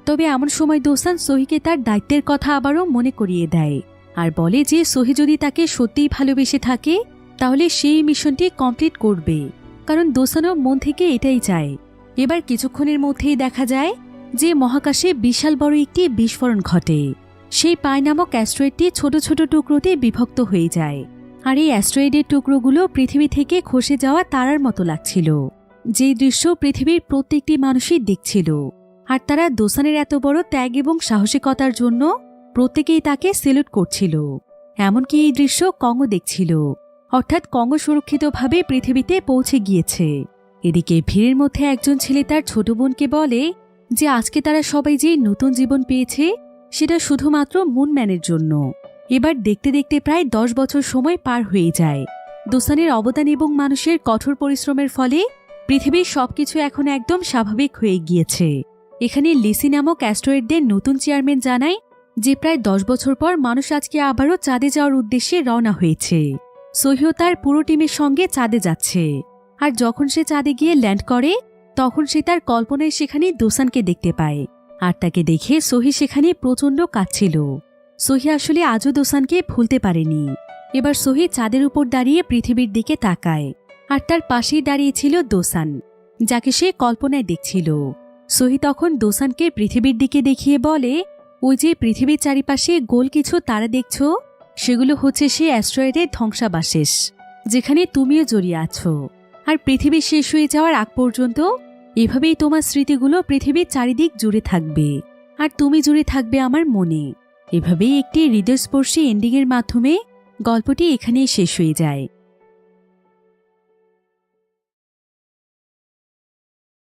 A: তবে এমন সময় দোসান সোহিকে তার দায়িত্বের কথা আবারও মনে করিয়ে দেয়, আর বলে যে সোহি যদি তাকে সত্যিই ভালোবেসে থাকে তাহলে সেই মিশনটি কমপ্লিট করবে, কারণ দোসানও মন থেকে এটাই চায়। এবার কিছুক্ষণের মধ্যেই দেখা যায় যে মহাকাশে বিশাল বড় একটি বিস্ফোরণ ঘটে। সেই পাই নামক অ্যাস্ট্রয়েডটি ছোট ছোট টুকরোতে বিভক্ত হয়ে যায়, আর এই অ্যাস্ট্রয়েডের টুকরোগুলো পৃথিবী থেকে খসে যাওয়া তারার মতো লাগছিল, যে দৃশ্য পৃথিবীর প্রত্যেকটি মানুষই দেখছিল। আর তারা দোসানের এত বড় ত্যাগ এবং সাহসিকতার জন্য প্রত্যেকেই তাকে সেলুট করছিল। এমনকি এই দৃশ্য কঙ্গো দেখছিল, অর্থাৎ কঙ্গো সুরক্ষিতভাবে পৃথিবীতে পৌঁছে গিয়েছে। এদিকে ভিড়ের মধ্যে একজন ছেলে তার ছোট বোনকে বলে যে আজকে তারা সবাই যে নতুন জীবন পেয়েছে সেটা শুধুমাত্র মুনম্যানের জন্য। এবার দেখতে দেখতে প্রায় 10 বছর সময় পার হয়ে যায়। দোসানের অবদান এবং মানুষের কঠোর পরিশ্রমের ফলে পৃথিবীর সবকিছু এখন একদম স্বাভাবিক হয়ে গিয়েছে। এখানে লিসি নামক অ্যাস্ট্রয়েডদের নতুন চেয়ারম্যান জানায় যে প্রায় 10 বছর পর মানুষ আজকে আবারও চাঁদে যাওয়ার উদ্দেশ্যে রওনা হয়েছে। সহিও তার পুরো টিমের সঙ্গে চাঁদে যাচ্ছে। আর যখন সে চাঁদে গিয়ে ল্যান্ড করে তখন সে তার কল্পনায় সেখানে দোসানকে দেখতে পায়। আর তাকে দেখে সহি সেখানে প্রচণ্ড কাঁদছিল। সহি আসলে আজও দোসানকে ভুলতে পারেনি। এবার সহি চাঁদের উপর দাঁড়িয়ে পৃথিবীর দিকে তাকায়, আর তার পাশেই দাঁড়িয়েছিল দোসান, যাকে সে কল্পনায় দেখছিল। সহি তখন দোসানকে পৃথিবীর দিকে দেখিয়ে বলে, ওই যে পৃথিবীর চারিপাশে গোল কিছু তারা দেখছো, সেগুলো হচ্ছে সে অ্যাস্ট্রয়েডের ধ্বংসাবশেষ, যেখানে তুমিও জড়িয়ে আছো। আর পৃথিবী শেষ হয়ে যাওয়ার আগ পর্যন্ত এভাবেই তোমার স্মৃতিগুলো পৃথিবীর চারিদিক জুড়ে থাকবে, আর তুমি জুড়ে থাকবে আমার মনে। এভাবেই একটি হৃদয়স্পর্শী এন্ডিংয়ের মাধ্যমে গল্পটি এখানেই শেষ হয়ে যায়।